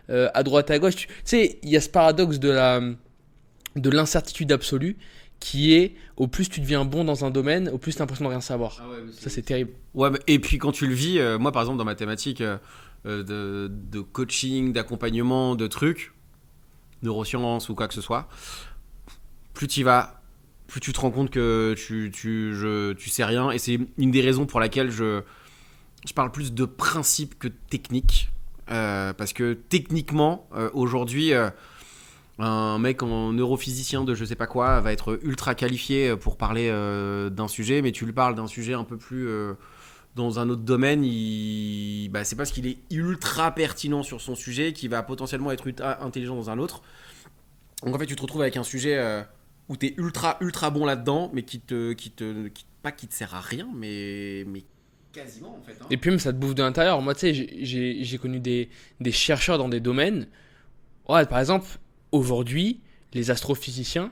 à droite à gauche. Tu sais, il y a ce paradoxe de l'incertitude absolue qui est au plus tu deviens bon dans un domaine, au plus tu as l'impression de rien savoir. Ah ouais, Ça, c'est terrible. Ouais, et puis quand tu le vis, moi par exemple dans ma thématique de coaching, d'accompagnement, de trucs, neurosciences ou quoi que ce soit, plus tu y vas, plus tu te rends compte que tu sais rien. Et c'est une des raisons pour laquelle je parle plus de principe que de technique. Parce que techniquement, aujourd'hui, un mec en neurophysicien de je sais pas quoi va être ultra qualifié pour parler d'un sujet, mais tu lui parles d'un sujet un peu plus dans un autre domaine, c'est parce qu'il est ultra pertinent sur son sujet qu'il va potentiellement être ultra intelligent dans un autre. Donc en fait tu te retrouves avec un sujet où tu es ultra bon là-dedans, mais qui te sert à rien, mais quasiment en fait. Et puis même ça te bouffe de l'intérieur. Moi, tu sais, j'ai connu des chercheurs dans des domaines. Ouais, par exemple, aujourd'hui, les astrophysiciens,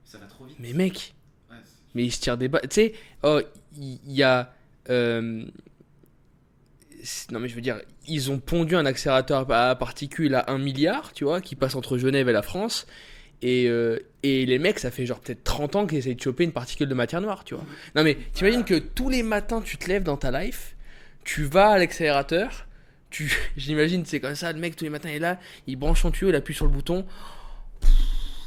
Ça va trop vite. mais mec, Ouais, mais ils se tirent des balles. Tu sais, il y a. Non, mais je veux dire, ils ont pondu un accélérateur à particules à 1 milliard, tu vois, qui passe entre Genève et la France. Et les mecs, ça fait genre peut-être 30 ans qu'ils essayent de choper une particule de matière noire, tu vois. Non, mais t'imagines que tous les matins, tu te lèves dans ta life, tu vas à l'accélérateur, j'imagine, c'est comme ça, le mec, tous les matins, il est là, il branche son tuyau, il appuie sur le bouton.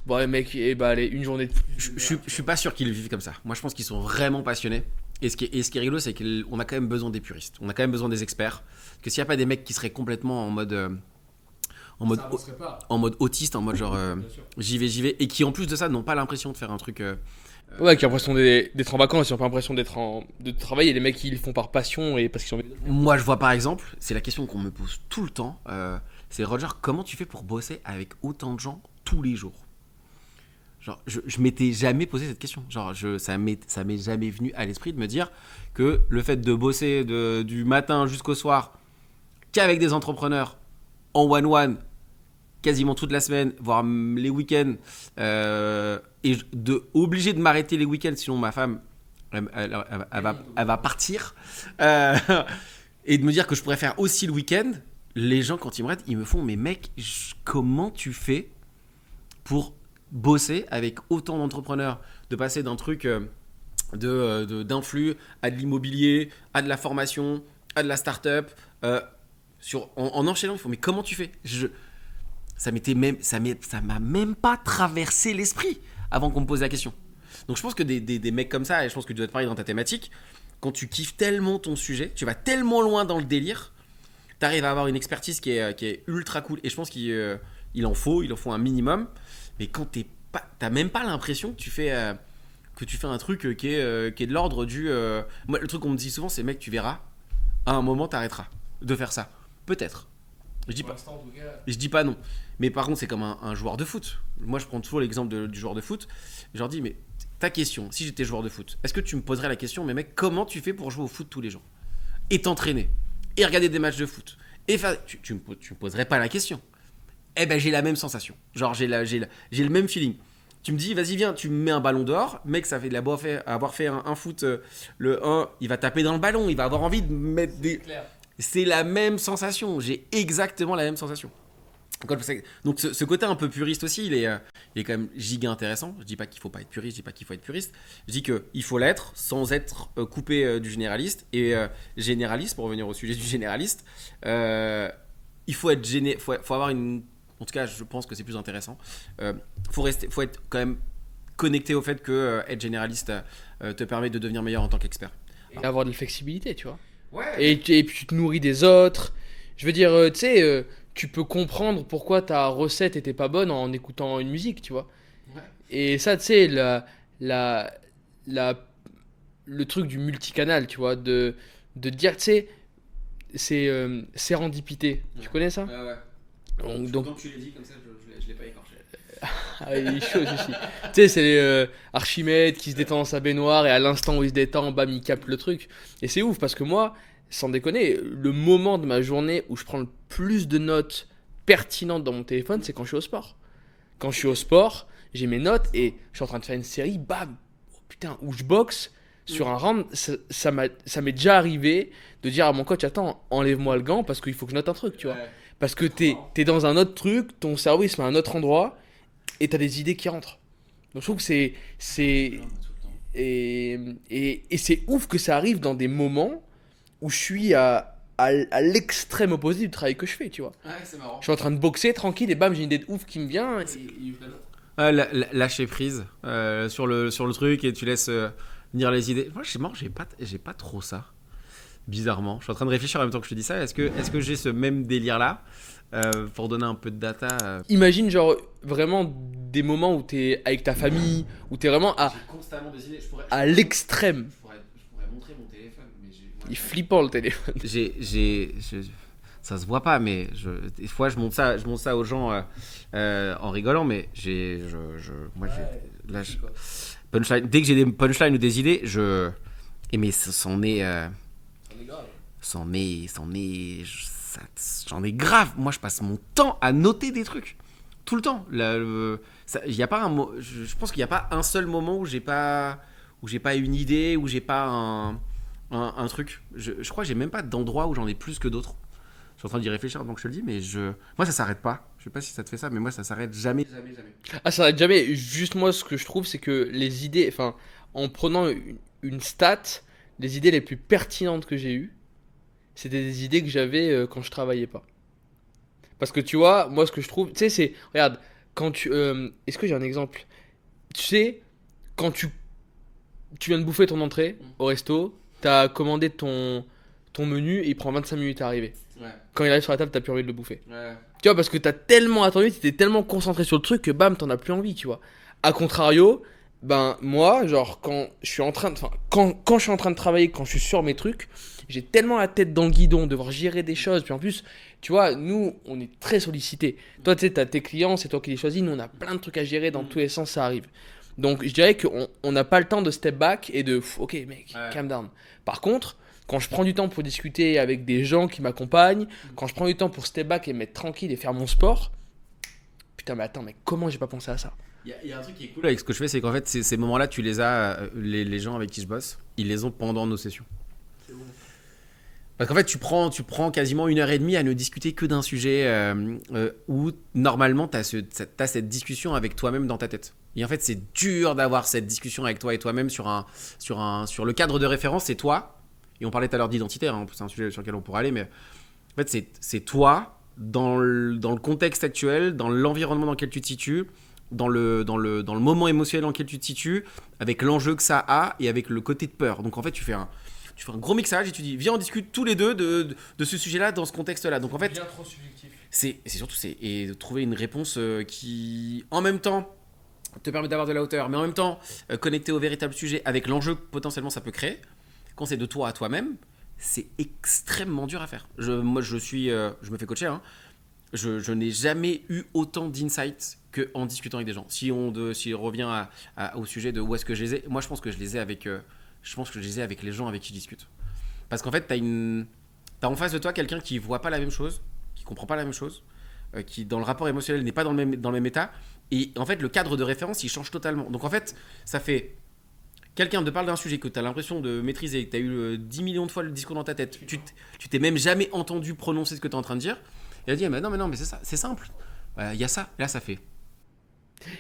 Bon, les mecs, allez, une journée de plus. Je suis pas sûr qu'ils vivent comme ça. Moi, je pense qu'ils sont vraiment passionnés. Et ce qui est rigolo, c'est qu'on a quand même besoin des puristes. On a quand même besoin des experts. Parce que s'il n'y a pas des mecs qui seraient complètement en mode autiste, en mode genre j'y vais, et qui en plus de ça n'ont pas l'impression de faire un truc. Ouais, qui ont l'impression d'être en vacances, ils n'ont pas l'impression de travailler. Les mecs, ils le font par passion et parce qu'ils ont. Moi, je vois par exemple, c'est la question qu'on me pose tout le temps. C'est Roger, comment tu fais pour bosser avec autant de gens tous les jours? Genre, je m'étais jamais posé cette question. Genre, ça m'est jamais venu à l'esprit de me dire que le fait de bosser du matin jusqu'au soir qu'avec des entrepreneurs en one-one quasiment toute la semaine, voire les week-ends, et obligé de m'arrêter les week-ends, sinon ma femme elle va partir, et de me dire que je pourrais faire aussi le week-end. Les gens, quand ils me regardent, ils me font mais mec, comment tu fais pour bosser avec autant d'entrepreneurs, de passer d'un truc d'influx à de l'immobilier, à de la formation, à de la start-up, en enchaînant. Il faut mais comment tu fais? Ça m'a même pas traversé l'esprit avant qu'on me pose la question. Donc je pense que des mecs comme ça, et je pense que tu dois te parler dans ta thématique, quand tu kiffes tellement ton sujet, tu vas tellement loin dans le délire, tu arrives à avoir une expertise qui est ultra cool. Et je pense qu'il en faut un minimum. Mais quand t'as même pas l'impression que tu fais un truc qui est de l'ordre du. Moi, le truc qu'on me dit souvent, c'est mec, tu verras, à un moment, t'arrêteras de faire ça. Peut-être. Je dis pas non. Mais par contre, c'est comme un joueur de foot. Moi, je prends toujours l'exemple du joueur de foot. Je leur dis, mais ta question, si j'étais joueur de foot, est-ce que tu me poserais la question, mais mec, comment tu fais pour jouer au foot tous les jours? Et t'entraîner, et regarder des matchs de foot, et faire. Tu me poserais pas la question. Eh ben, j'ai la même sensation. Genre, j'ai le même feeling. Tu me dis, vas-y, viens, tu me mets un ballon dehors. Mec, ça fait de avoir fait un foot, le 1, il va taper dans le ballon, il va avoir envie de mettre des. C'est la même sensation. J'ai exactement la même sensation. Donc, ce côté un peu puriste aussi, il est quand même giga intéressant. Je dis pas qu'il faut pas être puriste, je dis pas qu'il faut être puriste. Je dis qu'il faut l'être sans être coupé du généraliste. Et généraliste, pour revenir au sujet du généraliste, il faut avoir une. En tout cas, je pense que c'est plus intéressant. Faut être quand même connecté au fait que être généraliste te permet de devenir meilleur en tant qu'expert. Et avoir de la flexibilité, tu vois. Ouais. Et puis tu te nourris des autres. Je veux dire, tu sais, tu peux comprendre pourquoi ta recette était pas bonne en écoutant une musique, tu vois. Ouais. Et ça, tu sais, le truc du multicanal, tu vois, de dire, tu sais, c'est sérendipité. Ouais. Tu connais ça? Ouais. Donc, Quand tu l'as dit comme ça, je l'ai pas écorché. ah, il est chaud celui-ci. Tu sais, c'est Archimède qui se détend dans sa baignoire et à l'instant où il se détend, bam, il capte le truc. Et c'est ouf parce que moi, sans déconner, le moment de ma journée où je prends le plus de notes pertinentes dans mon téléphone, c'est quand je suis au sport. Quand je suis au sport, j'ai mes notes et je suis en train de faire une série, bam, oh putain, où je boxe, sur un round, ça m'est déjà arrivé de dire à mon coach, attends, enlève-moi le gant parce qu'il faut que je note un truc, tu vois. Ouais. Parce que t'es dans un autre truc, ton cerveau il se met à un autre endroit et t'as des idées qui rentrent. Donc je trouve que et c'est ouf que ça arrive dans des moments où je suis à l'extrême opposé du travail que je fais, tu vois. Ouais, c'est marrant. Je suis en train de boxer tranquille et bam, j'ai une idée de ouf qui me vient. Lâcher prise sur le truc et tu laisses venir les idées. Moi, c'est marrant, j'ai pas trop ça. Bizarrement. Je suis en train de réfléchir en même temps que je te dis ça. Est-ce que j'ai ce même délire-là pour donner un peu de data Imagine genre vraiment des moments où t'es avec ta famille, où t'es vraiment J'ai constamment des idées. à l'extrême. Je pourrais montrer mon téléphone, mais Il est flippant le téléphone. ça se voit pas, mais des fois je montre ça aux gens en rigolant, mais punchline. Dès que j'ai des punchlines ou des idées, mais c'en est j'en ai grave. Moi, je passe mon temps à noter des trucs tout le temps. Y a pas je pense qu'il n'y a pas un seul moment où j'ai pas une idée, où j'ai pas un truc. Je crois que j'ai même pas d'endroit où j'en ai plus que d'autres. Je suis en train d'y réfléchir donc je te le dis, mais moi ça s'arrête pas. Je sais pas si ça te fait ça, mais moi ça s'arrête jamais. Ah, ça s'arrête jamais. Juste moi, ce que je trouve, c'est que les idées, enfin, en prenant une stat, les idées les plus pertinentes que j'ai eues, c'était des idées que j'avais quand je travaillais pas. Parce que tu vois, moi ce que je trouve, tu sais, c'est, regarde, est-ce que j'ai un exemple? Tu sais, quand tu viens de bouffer ton entrée au resto, t'as commandé ton menu et il prend 25 minutes à arriver. Ouais. Quand il arrive sur la table, t'as plus envie de le bouffer. Ouais. Tu vois, parce que t'as tellement attendu, t'étais tellement concentré sur le truc que bam, t'en as plus envie, tu vois. A contrario, ben moi, genre quand je suis en train de, quand je suis en train de travailler, quand je suis sur mes trucs, j'ai tellement la tête dans le guidon, devoir gérer des choses. Puis en plus, tu vois, nous, on est très sollicités. Toi, tu sais, t'as tes clients, c'est toi qui les choisis. Nous, on a plein de trucs à gérer dans tous les sens, ça arrive. Donc, je dirais qu'on n'a pas le temps de step back et de, ok, mec, calm down. Par contre, quand je prends du temps pour discuter avec des gens qui m'accompagnent, quand je prends du temps pour step back et me mettre tranquille et faire mon sport, putain, mais attends, mais comment j'ai pas pensé à ça? Il y a un truc qui est cool avec ce que je fais, c'est qu'en fait, ces moments-là, tu les as, les gens avec qui je bosse, ils les ont pendant nos sessions. Parce qu'en fait, tu prends quasiment 1h30 à ne discuter que d'un sujet où normalement t'as cette discussion avec toi-même dans ta tête. Et en fait, c'est dur d'avoir cette discussion avec toi et toi-même sur le cadre de référence, c'est toi. Et on parlait tout à l'heure d'identitaire, hein, c'est un sujet sur lequel on pourrait aller, mais en fait, c'est toi dans le contexte actuel, dans l'environnement dans lequel tu te situes, dans le moment émotionnel dans lequel tu te situes, avec l'enjeu que ça a et avec le côté de peur. Donc en fait, tu fais un gros mixage et tu dis viens on discute tous les deux de ce sujet-là dans ce contexte-là. Donc en fait, bien trop subjectif. c'est surtout et de trouver une réponse qui en même temps te permet d'avoir de la hauteur, mais en même temps connecté au véritable sujet avec l'enjeu que potentiellement ça peut créer. Quand c'est de toi à toi-même, c'est extrêmement dur à faire. Moi je me fais coacher, hein. Je n'ai jamais eu autant d'insights qu'en discutant avec des gens. Si on revient au sujet de où est-ce que je les ai, moi je pense que je les ai avec les gens avec qui je discute. Parce qu'en fait, t'as en face de toi quelqu'un qui voit pas la même chose, qui comprend pas la même chose, qui dans le rapport émotionnel n'est pas dans le même état. Et en fait, le cadre de référence, il change totalement. Donc en fait, ça fait quelqu'un te parle d'un sujet que tu as l'impression de maîtriser, que tu as eu 10 millions de fois le discours dans ta tête, tu t'es même jamais entendu prononcer ce que tu es en train de dire. Et elle dit mais non, mais c'est ça, c'est simple. Il y a ça, là ça fait.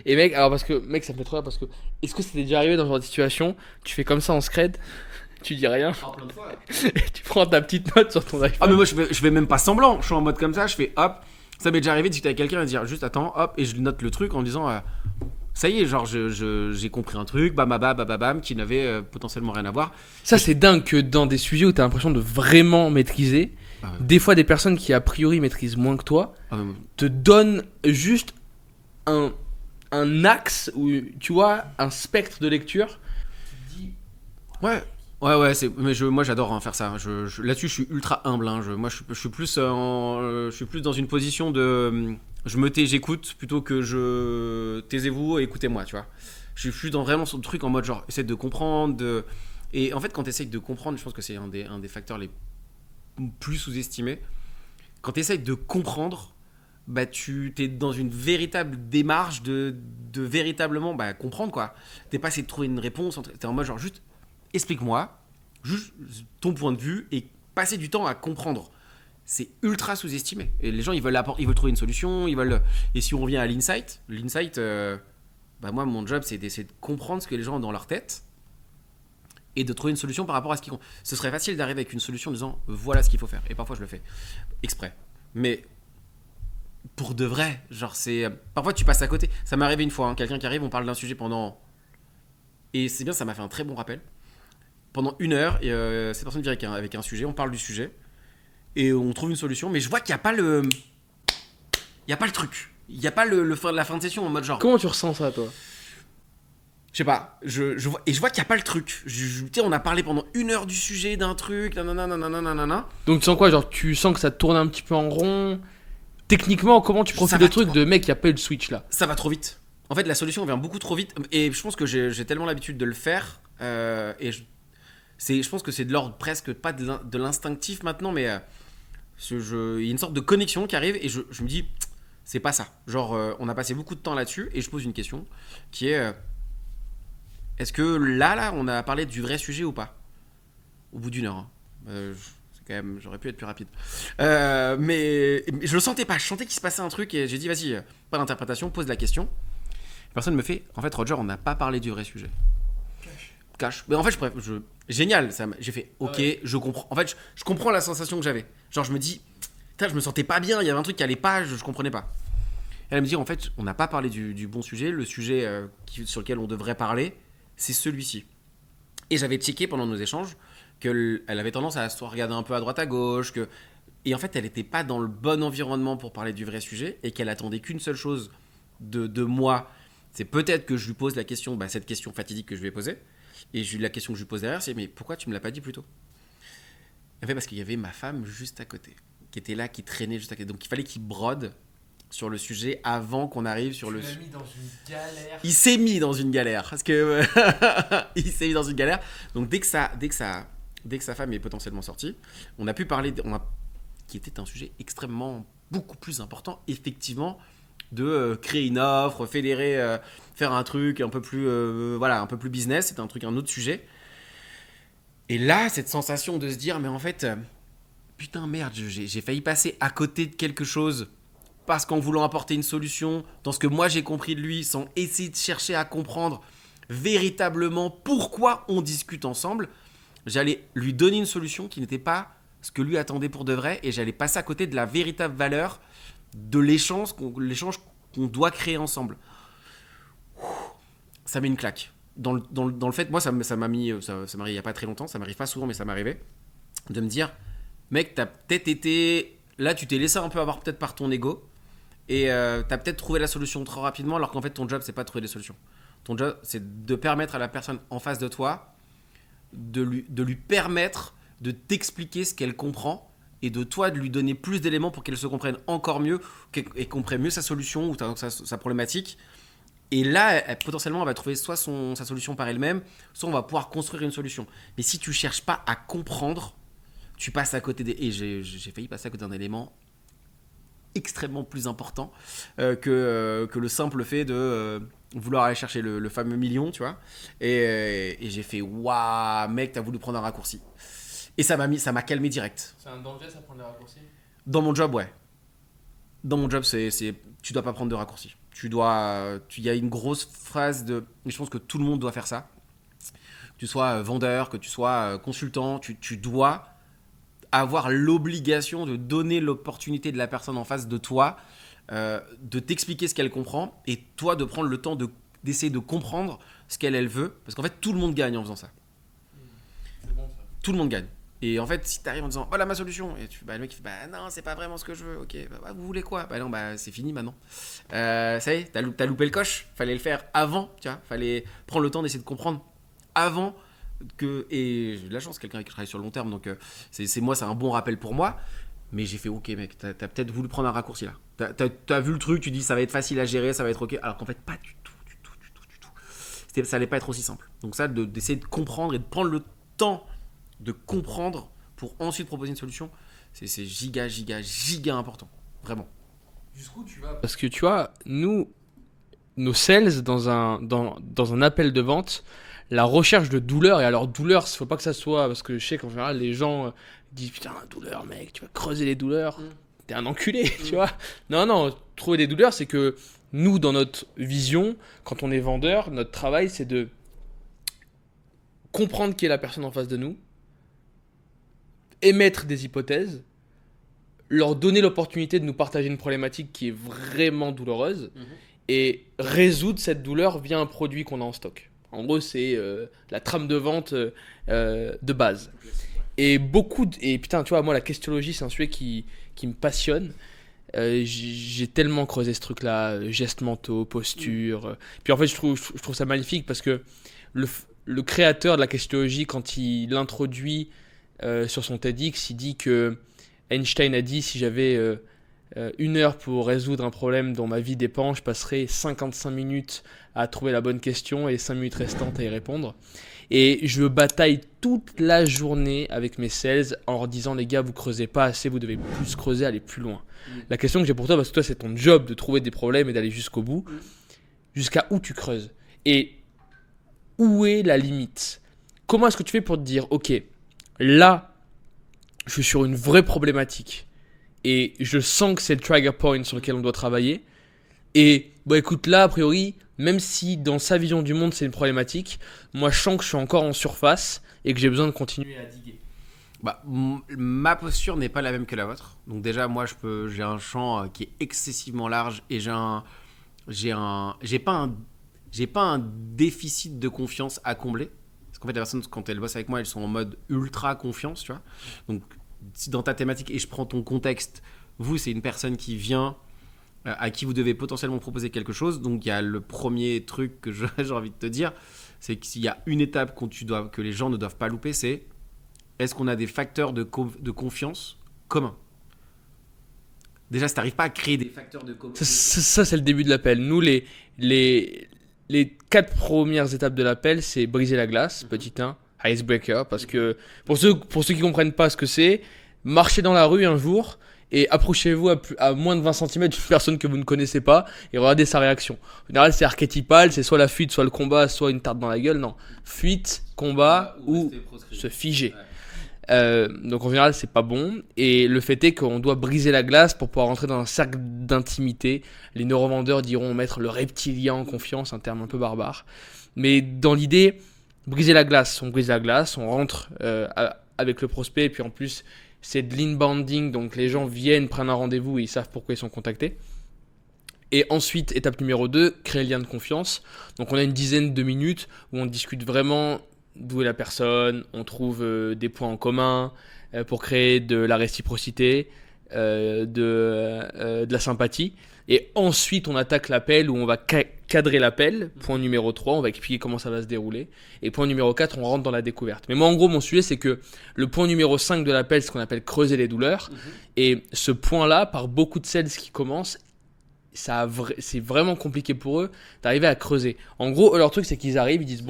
Et mec, alors parce que, mec, ça me fait trop rire parce que, est-ce que c'était déjà arrivé dans ce genre de situation? Tu fais comme ça en scred, tu dis rien, Plein de fois. et tu prends ta petite note sur ton iPhone. Ah mais moi je fais même pas semblant, je suis en mode comme ça, je fais hop. Ça m'est déjà arrivé de discuter avec quelqu'un et de dire juste attends, hop, et je note le truc en disant ça y est, genre j'ai compris un truc, bam, qui n'avait potentiellement rien à voir. Ça, c'est dingue que dans des sujets où tu as l'impression de vraiment maîtriser, des fois des personnes qui a priori maîtrisent moins que toi te donnent juste un axe ou tu vois un spectre de lecture. Ouais, mais moi j'adore faire ça. Là-dessus, je suis ultra humble. Hein. Moi, je suis plus dans une position de je me tais, j'écoute plutôt que taisez-vous et écoutez-moi, tu vois. Je suis dans vraiment ce truc en mode genre essaie de comprendre. Et en fait, quand tu essayes de comprendre, je pense que c'est un des facteurs les plus sous-estimés. Quand tu essayes de comprendre, bah tu t'es dans une véritable démarche de véritablement comprendre quoi. T'es pas essayé de trouver une réponse, t'es en mode genre juste explique-moi juste ton point de vue et passer du temps à comprendre. C'est ultra sous-estimé. Et les gens, ils veulent trouver une solution, et si on revient à l'insight, moi, mon job, c'est d'essayer de comprendre ce que les gens ont dans leur tête et de trouver une solution par rapport à ce qu'ils font. Ce serait facile d'arriver avec une solution en disant voilà ce qu'il faut faire. Et parfois, je le fais exprès. Mais pour de vrai, parfois, tu passes à côté. Ça m'est arrivé une fois, quelqu'un qui arrive, on parle d'un sujet pendant. Et c'est bien, ça m'a fait un très bon rappel. Pendant 1 heure, et cette personne vient avec un sujet, on parle du sujet, et on trouve une solution, mais je vois qu'il n'y a pas le. Il n'y a pas le truc. Il n'y a pas la fin de session en mode genre. Comment tu ressens ça, toi? Je sais pas, je vois qu'il n'y a pas le truc. On a parlé pendant 1 heure du sujet, d'un truc, nanana. Donc tu sens quoi? Genre, tu sens que ça tourne un petit peu en rond? Techniquement, comment tu profites des trucs de mec qui a pas eu le switch là? Ça va trop vite. En fait, la solution vient beaucoup trop vite. Et je pense que j'ai tellement l'habitude de le faire. Je pense que c'est de l'ordre presque pas de l'instinctif maintenant, mais il y a une sorte de connexion qui arrive et je me dis, c'est pas ça. Genre, on a passé beaucoup de temps là-dessus et je pose une question qui est est-ce que là, on a parlé du vrai sujet ou pas? Au bout d'1 heure. Quand même, j'aurais pu être plus rapide. Mais je le sentais pas. Je sentais qu'il se passait un truc et j'ai dit, vas-y, pas d'interprétation, pose la question. La personne me fait, en fait, Roger, on n'a pas parlé du vrai sujet. Cache. Mais en fait, génial. J'ai fait, ok, je comprends. En fait, je comprends la sensation que j'avais. Genre, je me dis, putain, je me sentais pas bien. Il y avait un truc qui allait pas, je comprenais pas. Elle me dit, en fait, on n'a pas parlé du bon sujet. Le sujet sur lequel on devrait parler, c'est celui-ci. Et j'avais checké pendant nos échanges qu'elle avait tendance à se regarder un peu à droite à gauche, et en fait elle n'était pas dans le bon environnement pour parler du vrai sujet, et qu'elle attendait qu'une seule chose de moi, c'est peut-être que je lui pose la question, cette question fatidique que je lui ai posée, et la question que je lui pose derrière c'est mais pourquoi tu me l'as pas dit plus tôt? Elle fait parce qu'il y avait ma femme juste à côté, qui était là, qui traînait juste à côté, donc il fallait qu'il brode sur le sujet avant qu'on arrive sur le sujet. Mis dans une galère. Il s'est mis dans une galère parce que il s'est mis dans une galère. Donc dès que sa femme est potentiellement sortie, on a pu parler qui était un sujet extrêmement beaucoup plus important effectivement de créer une offre, fédérer, faire un truc un peu plus un peu plus business, c'était un autre sujet. Et là, cette sensation de se dire mais en fait putain merde, j'ai failli passer à côté de quelque chose. Parce qu'en voulant apporter une solution dans ce que moi j'ai compris de lui, sans essayer de chercher à comprendre véritablement pourquoi on discute ensemble, j'allais lui donner une solution qui n'était pas ce que lui attendait pour de vrai, et j'allais passer à côté de la véritable valeur de l'échange qu'on doit créer ensemble. Ça met une claque. Dans le fait, moi ça m'arrive il n'y a pas très longtemps, ça m'arrive pas souvent mais ça m'arrivait, de me dire, mec t'as peut-être été, là tu t'es laissé un peu avoir peut-être par ton ego, et t'as peut-être trouvé la solution trop rapidement, alors qu'en fait ton job c'est pas de trouver des solutions. Ton job c'est de permettre à la personne en face de toi de lui permettre de t'expliquer ce qu'elle comprend, et de toi de lui donner plus d'éléments pour qu'elle se comprenne encore mieux et comprenne mieux sa solution ou sa problématique. Et là potentiellement elle va trouver soit sa solution par elle-même, soit on va pouvoir construire une solution. Mais si tu cherches pas à comprendre, tu passes à côté et j'ai failli passer à côté d'un élément extrêmement plus important que le simple fait de vouloir aller chercher le fameux million, tu vois. Et j'ai fait waouh mec, t'as voulu prendre un raccourci. Et ça m'a calmé direct. C'est un danger ça, prendre des raccourcis? Dans mon job, ouais. Dans mon job, tu dois pas prendre de raccourcis. Il y a une grosse phrase et je pense que tout le monde doit faire ça. Que tu sois vendeur, que tu sois consultant, tu dois avoir l'obligation de donner l'opportunité de la personne en face de toi de t'expliquer ce qu'elle comprend, et toi de prendre le temps d'essayer de comprendre ce qu'elle veut, parce qu'en fait tout le monde gagne en faisant ça. C'est bon ça. Tout le monde gagne. Et en fait si t'arrives en disant voilà ma solution, et le mec il fait non c'est pas vraiment ce que je veux, ok vous voulez quoi, non c'est fini maintenant, ça y est t'as loupé le coche, fallait le faire avant, tu vois, fallait prendre le temps d'essayer de comprendre avant et j'ai de la chance, quelqu'un qui travaille sur le long terme, donc c'est un bon rappel pour moi. Mais j'ai fait ok mec, t'as peut-être voulu prendre un raccourci là, t'as vu le truc, tu dis ça va être facile à gérer, ça va être ok, alors qu'en fait pas du tout. Ça allait pas être aussi simple. Donc ça, d'essayer de comprendre et de prendre le temps de comprendre pour ensuite proposer une solution, c'est giga important, vraiment. Jusqu'où tu vas? Parce que tu vois, nos sales dans un appel de vente, la recherche de douleur. Et alors, douleur, il ne faut pas que ça soit. Parce que je sais qu'en général, les gens disent putain, douleur, mec, tu vas creuser les douleurs. T'es un enculé, tu vois. Non, trouver des douleurs, c'est que nous, dans notre vision, quand on est vendeur, notre travail, c'est de comprendre qui est la personne en face de nous, émettre des hypothèses, leur donner l'opportunité de nous partager une problématique qui est vraiment douloureuse et résoudre cette douleur via un produit qu'on a en stock. En gros, c'est la trame de vente de base. Et putain, tu vois, moi, la questiologie, c'est un sujet qui me passionne. J'ai tellement creusé ce truc-là, gestes mentaux, posture. Puis en fait, je trouve ça magnifique parce que le créateur de la questiologie, quand il l'introduit sur son TEDx, il dit que Einstein a dit si j'avais 1 heure pour résoudre un problème dont ma vie dépend, je passerais 55 minutes à trouver la bonne question et 5 minutes restantes à y répondre. Et je bataille toute la journée avec mes sales en leur disant les gars, vous creusez pas assez, vous devez plus creuser, aller plus loin. La question que j'ai pour toi, parce que toi c'est ton job de trouver des problèmes et d'aller jusqu'au bout, jusqu'à où tu creuses et où est la limite? Comment est-ce que tu fais pour te dire ok, là je suis sur une vraie problématique et je sens que c'est le trigger point sur lequel on doit travailler et écoute là a priori même si dans sa vision du monde c'est une problématique, moi je sens que je suis encore en surface et que j'ai besoin de continuer à diguer. Ma posture n'est pas la même que la vôtre. Donc déjà moi j'ai un champ qui est excessivement large et j'ai pas un déficit de confiance à combler. Parce qu'en fait, les personnes, quand elles bossent avec moi, elles sont en mode ultra confiance, tu vois. Donc, si dans ta thématique, et je prends ton contexte, vous, c'est une personne qui vient, à qui vous devez potentiellement proposer quelque chose. Donc, il y a le premier truc que j'ai envie de te dire, c'est qu'il y a une étape que les gens ne doivent pas louper, c'est est-ce qu'on a des facteurs de confiance communs? Déjà, si tu n'arrives pas à créer des facteurs de confiance... Ça, c'est le début de l'appel. Nous, les 4 premières étapes de l'appel, c'est briser la glace, petit 1, icebreaker, parce que pour ceux qui comprennent pas ce que c'est, marchez dans la rue un jour et approchez-vous à moins de 20 cm d'une personne que vous ne connaissez pas et regardez sa réaction. En général, c'est archétypal, c'est soit la fuite, soit le combat, soit une tarte dans la gueule. Non, fuite, combat ou se figer. Donc en général c'est pas bon et le fait est qu'on doit briser la glace pour pouvoir rentrer dans un cercle d'intimité. Les neurovendeurs diront mettre le reptilien en confiance, un terme un peu barbare, mais dans l'idée briser la glace, on brise la glace, on rentre avec le prospect et puis en plus c'est de l'inbounding, donc les gens viennent, prennent un rendez-vous et ils savent pourquoi ils sont contactés. Et ensuite, étape numéro 2, créer le lien de confiance. Donc on a une dizaine de minutes où on discute vraiment d'où est la personne, on trouve des points en commun pour créer de la réciprocité, de la sympathie. Et ensuite, on attaque l'appel où on va cadrer l'appel. Point numéro 3, on va expliquer comment ça va se dérouler. Et point numéro 4, on rentre dans la découverte. Mais moi, en gros, mon sujet, c'est que le point numéro 5 de l'appel, c'est ce qu'on appelle creuser les douleurs. Et ce point-là, par beaucoup de sales qui commencent, c'est vraiment compliqué pour eux d'arriver à creuser. En gros, leur truc, c'est qu'ils arrivent, ils disent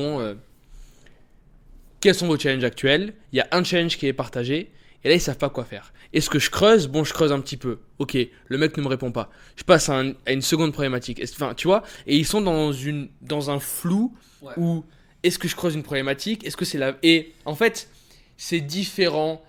quels sont vos challenges actuels? Il y a un challenge qui est partagé et là ils savent pas quoi faire. Est-ce que je creuse? Je creuse un petit peu. Ok, le mec ne me répond pas. Je passe à une seconde problématique. Enfin, tu vois, et ils sont dans un flou où est-ce que je creuse une problématique? Est-ce que c'est la... Et en fait, c'est différent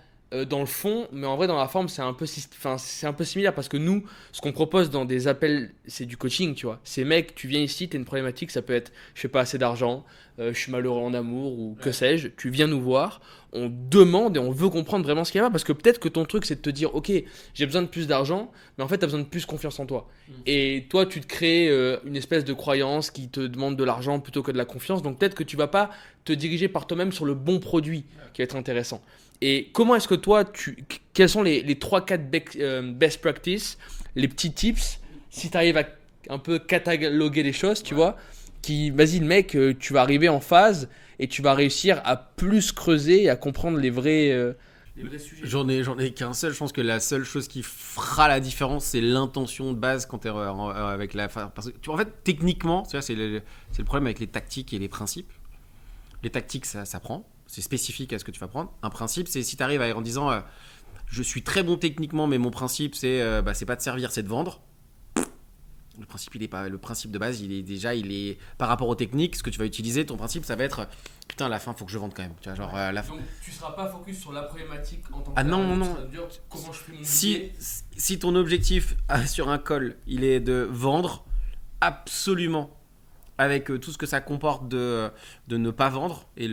dans le fond, mais en vrai dans la forme c'est un peu similaire parce que nous, ce qu'on propose dans des appels, c'est du coaching, tu vois. C'est mec, tu viens ici, tu as une problématique, ça peut être je fais pas assez d'argent, je suis malheureux en amour ou que sais-je, tu viens nous voir, on demande et on veut comprendre vraiment ce qu'il y a parce que peut-être que ton truc c'est de te dire ok, j'ai besoin de plus d'argent, mais en fait tu as besoin de plus confiance en toi. Et toi tu te crées une espèce de croyance qui te demande de l'argent plutôt que de la confiance, donc peut-être que tu vas pas te diriger par toi-même sur le bon produit qui va être intéressant. Et comment est-ce que toi, quels sont les 3-4 best practices, les petits tips, si tu arrives à un peu cataloguer les choses, tu vois, vas-y le mec, tu vas arriver en phase et tu vas réussir à plus creuser et à comprendre les vrais sujets. J'en ai qu'un seul, je pense que la seule chose qui fera la différence, c'est l'intention de base quand tu es avec la... Parce que, en fait, techniquement, tu vois, c'est le problème avec les tactiques et les principes. Les tactiques, ça prend. C'est spécifique à ce que tu vas prendre. Un principe, c'est si tu arrives en disant je suis très bon techniquement, mais mon principe, c'est pas de servir, c'est de vendre. Le principe de base, il est par rapport aux techniques, ce que tu vas utiliser. Ton principe, ça va être putain, à la fin, faut que je vende quand même. Tu vois, genre, Donc tu seras pas focus sur la problématique en tant que Ah non, telle, non, tu non. seras dire comment je fais mon Si, billet. si ton objectif sur un call, il est de vendre, absolument, avec tout ce que ça comporte de ne pas vendre, et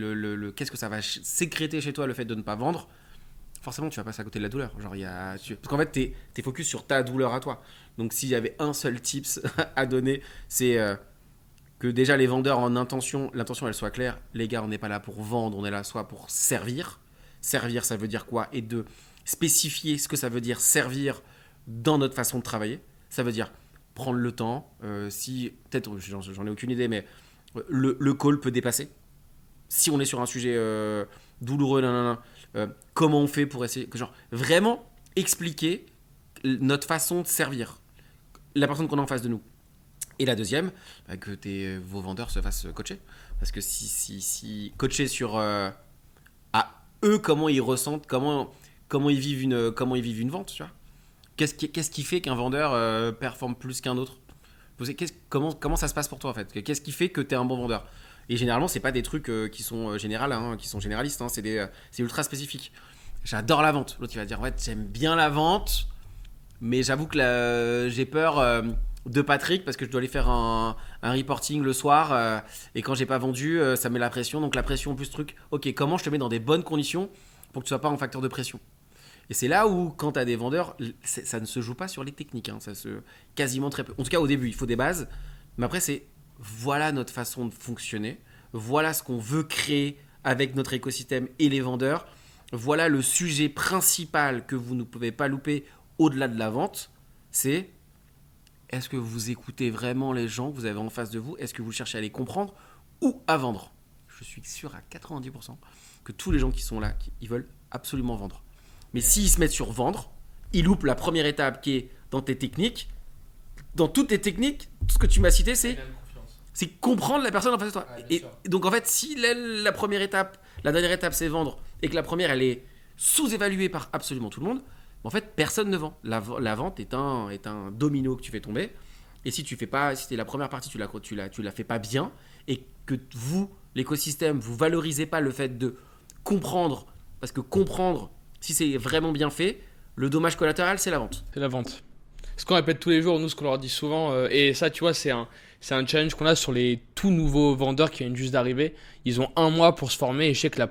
qu'est-ce que ça va sécréter chez toi le fait de ne pas vendre, forcément tu vas passer à côté de la douleur. Genre, parce qu'en fait, t'es focus sur ta douleur à toi. Donc s'il y avait un seul tips à donner, c'est que déjà les vendeurs en intention, l'intention elle soit claire. Les gars, on n'est pas là pour vendre, on est là soit pour servir. Servir, ça veut dire quoi? Et de spécifier ce que ça veut dire servir dans notre façon de travailler. Ça veut dire prendre le temps. Si peut-être, j'en ai aucune idée, mais le call peut dépasser. Si on est sur un sujet douloureux, comment on fait pour essayer, genre vraiment expliquer notre façon de servir la personne qu'on a en face de nous. Et la deuxième, que vos vendeurs se fassent coacher. Parce que si coacher sur à eux comment ils ressentent, comment ils vivent une vente, tu vois. Qu'est-ce qui fait qu'un vendeur performe plus qu'un autre? Comment ça se passe pour toi en fait? Qu'est-ce qui fait que tu es un bon vendeur? Et généralement, c'est pas des trucs qui sont qui sont généralistes, c'est ultra spécifique. J'adore la vente. L'autre il va dire ouais, j'aime bien la vente, mais j'avoue que j'ai peur de Patrick parce que je dois aller faire un reporting le soir et quand j'ai pas vendu, ça met la pression. Donc la pression plus truc. Ok, comment je te mets dans des bonnes conditions pour que tu sois pas en facteur de pression? Et c'est là où, quand tu as des vendeurs, ça ne se joue pas sur les techniques. Ça se quasiment très peu. En tout cas, au début, il faut des bases. Mais après, c'est voilà notre façon de fonctionner. Voilà ce qu'on veut créer avec notre écosystème et les vendeurs. Voilà le sujet principal que vous ne pouvez pas louper au-delà de la vente. C'est est-ce que vous écoutez vraiment les gens que vous avez en face de vous? Est-ce que vous cherchez à les comprendre ou à vendre? Je suis sûr à 90% que tous les gens qui sont là, ils veulent absolument vendre. Mais s'ils se mettent sur vendre, ils loupent la première étape qui est dans tes techniques. Dans toutes tes techniques, tout ce que tu m'as cité, c'est comprendre la personne en face de toi. Et donc en fait, si la première étape, la dernière étape c'est vendre, et que la première elle est sous-évaluée par absolument tout le monde, en fait personne ne vend. La vente est un domino que tu fais tomber. Et si tu fais pas, si t'es la première partie, tu la fais pas bien, et que vous, l'écosystème, vous valorisez pas le fait de comprendre, parce que comprendre, si c'est vraiment bien fait, le dommage collatéral, c'est la vente. C'est la vente. Ce qu'on répète tous les jours, nous, ce qu'on leur dit souvent, et ça, tu vois, c'est un challenge qu'on a sur les tout nouveaux vendeurs qui viennent juste d'arriver. Ils ont 1 mois pour se former et je sais que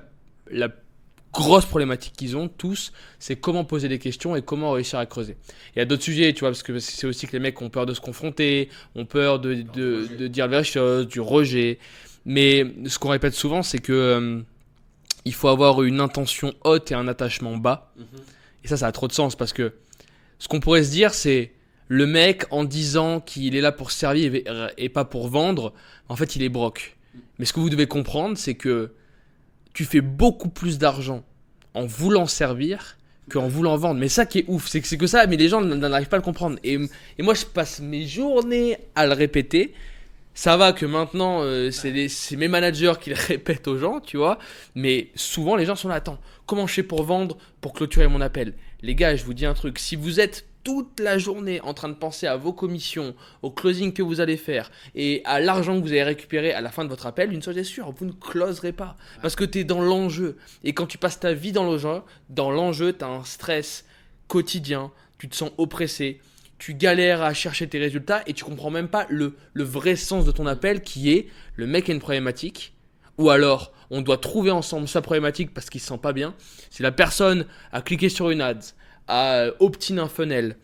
la grosse problématique qu'ils ont tous, c'est comment poser des questions et comment réussir à creuser. Il y a d'autres sujets, tu vois, parce que c'est aussi que les mecs ont peur de se confronter, ont peur de dire les vraies choses, du rejet. Mais ce qu'on répète souvent, c'est que il faut avoir une intention haute et un attachement bas. Et ça a trop de sens parce que ce qu'on pourrait se dire, c'est le mec en disant qu'il est là pour servir et pas pour vendre, en fait, il est broke. Mais ce que vous devez comprendre, c'est que tu fais beaucoup plus d'argent en voulant servir qu'en voulant vendre. Mais ça qui est ouf, c'est que ça, mais les gens n'arrivent pas à le comprendre. Et moi, je passe mes journées à le répéter. Ça va que maintenant, c'est mes managers qui le répètent aux gens, tu vois. Mais souvent, les gens sont là, attends, comment je fais pour vendre, pour clôturer mon appel? Les gars, je vous dis un truc, si vous êtes toute la journée en train de penser à vos commissions, au closing que vous allez faire et à l'argent que vous allez récupérer à la fin de votre appel, une chose est sûre, vous ne closerez pas. Parce que tu es dans l'enjeu. Et quand tu passes ta vie dans l'enjeu, tu as un stress quotidien, tu te sens oppressé. Tu galères à chercher tes résultats et tu comprends même pas le vrai sens de ton appel qui est le mec a une problématique ou alors on doit trouver ensemble sa problématique parce qu'il se sent pas bien. Si la personne a cliqué sur une ad, a opt-in un funnel,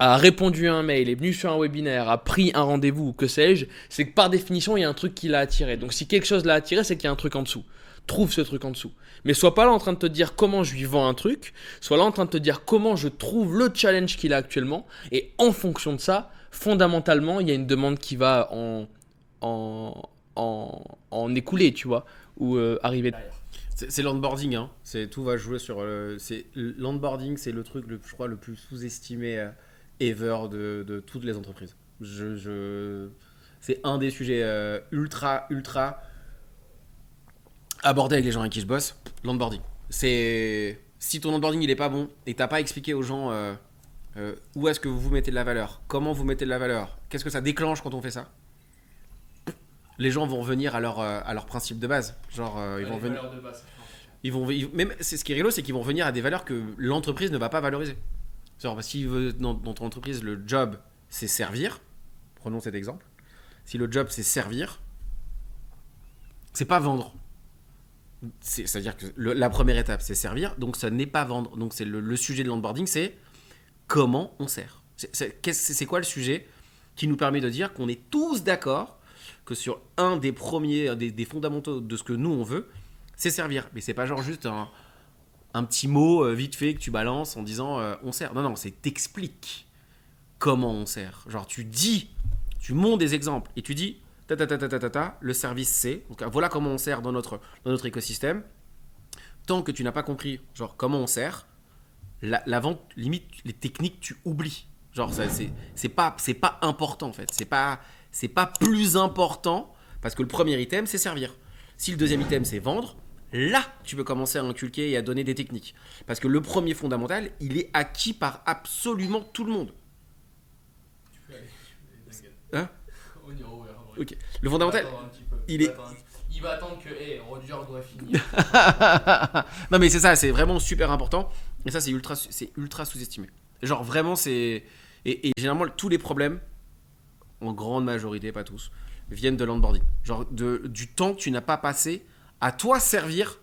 a répondu à un mail, est venu sur un webinaire, a pris un rendez-vous ou que sais-je, c'est que par définition il y a un truc qui l'a attiré. Donc si quelque chose l'a attiré, c'est qu'il y a un truc en dessous. Trouve ce truc en dessous. Mais sois pas là en train de te dire comment je lui vends un truc, sois là en train de te dire comment je trouve le challenge qu'il a actuellement, et en fonction de ça, fondamentalement, il y a une demande qui va en écouler, tu vois, ou arriver derrière. C'est l'onboarding, hein. Tout va jouer sur l'onboarding, c'est le truc, je crois, le plus sous-estimé ever de toutes les entreprises. C'est un des sujets ultra aborder avec les gens avec qui je bosse, l'onboarding. Si ton onboarding il est pas bon et t'as pas expliqué aux gens où est-ce que vous mettez de la valeur, comment vous mettez de la valeur, qu'est-ce que ça déclenche quand on fait ça, les gens vont revenir à leur principe de base. Genre, ils vont venir. De base. Même, c'est ce qui est rigolo, c'est qu'ils vont venir à des valeurs que l'entreprise ne va pas valoriser. Genre, si dans ton entreprise, le job, c'est servir. Prenons cet exemple. Si le job, c'est servir, c'est pas vendre. C'est-à-dire que la première étape, c'est servir. Donc, ça n'est pas vendre. Donc, c'est le sujet de l'onboarding, c'est comment on sert. C'est quoi le sujet qui nous permet de dire qu'on est tous d'accord que sur un des premiers, des fondamentaux de ce que nous, on veut, c'est servir. Mais c'est pas genre juste un petit mot vite fait que tu balances en disant on sert. Non, c'est t'expliques comment on sert. Genre tu montes des exemples et tu dis le service c'est. Donc voilà comment on sert dans notre écosystème. Tant que tu n'as pas compris genre comment on sert, la vente, limite les techniques tu oublies. Genre c'est pas important en fait. C'est pas plus important parce que le premier item c'est servir. Si le deuxième item c'est vendre, là, tu peux commencer à inculquer et à donner des techniques. Parce que le premier fondamental, il est acquis par absolument tout le monde. Tu peux aller. Hein? On ira ouvrir. Ok. Le fondamental, il va attendre que Roger doit finir. non mais c'est ça, c'est vraiment super important. Et ça, c'est ultra sous-estimé. Genre vraiment, c'est... Et généralement, tous les problèmes, en grande majorité, pas tous, viennent de l'onboarding. Genre du temps que tu n'as pas passé à toi servir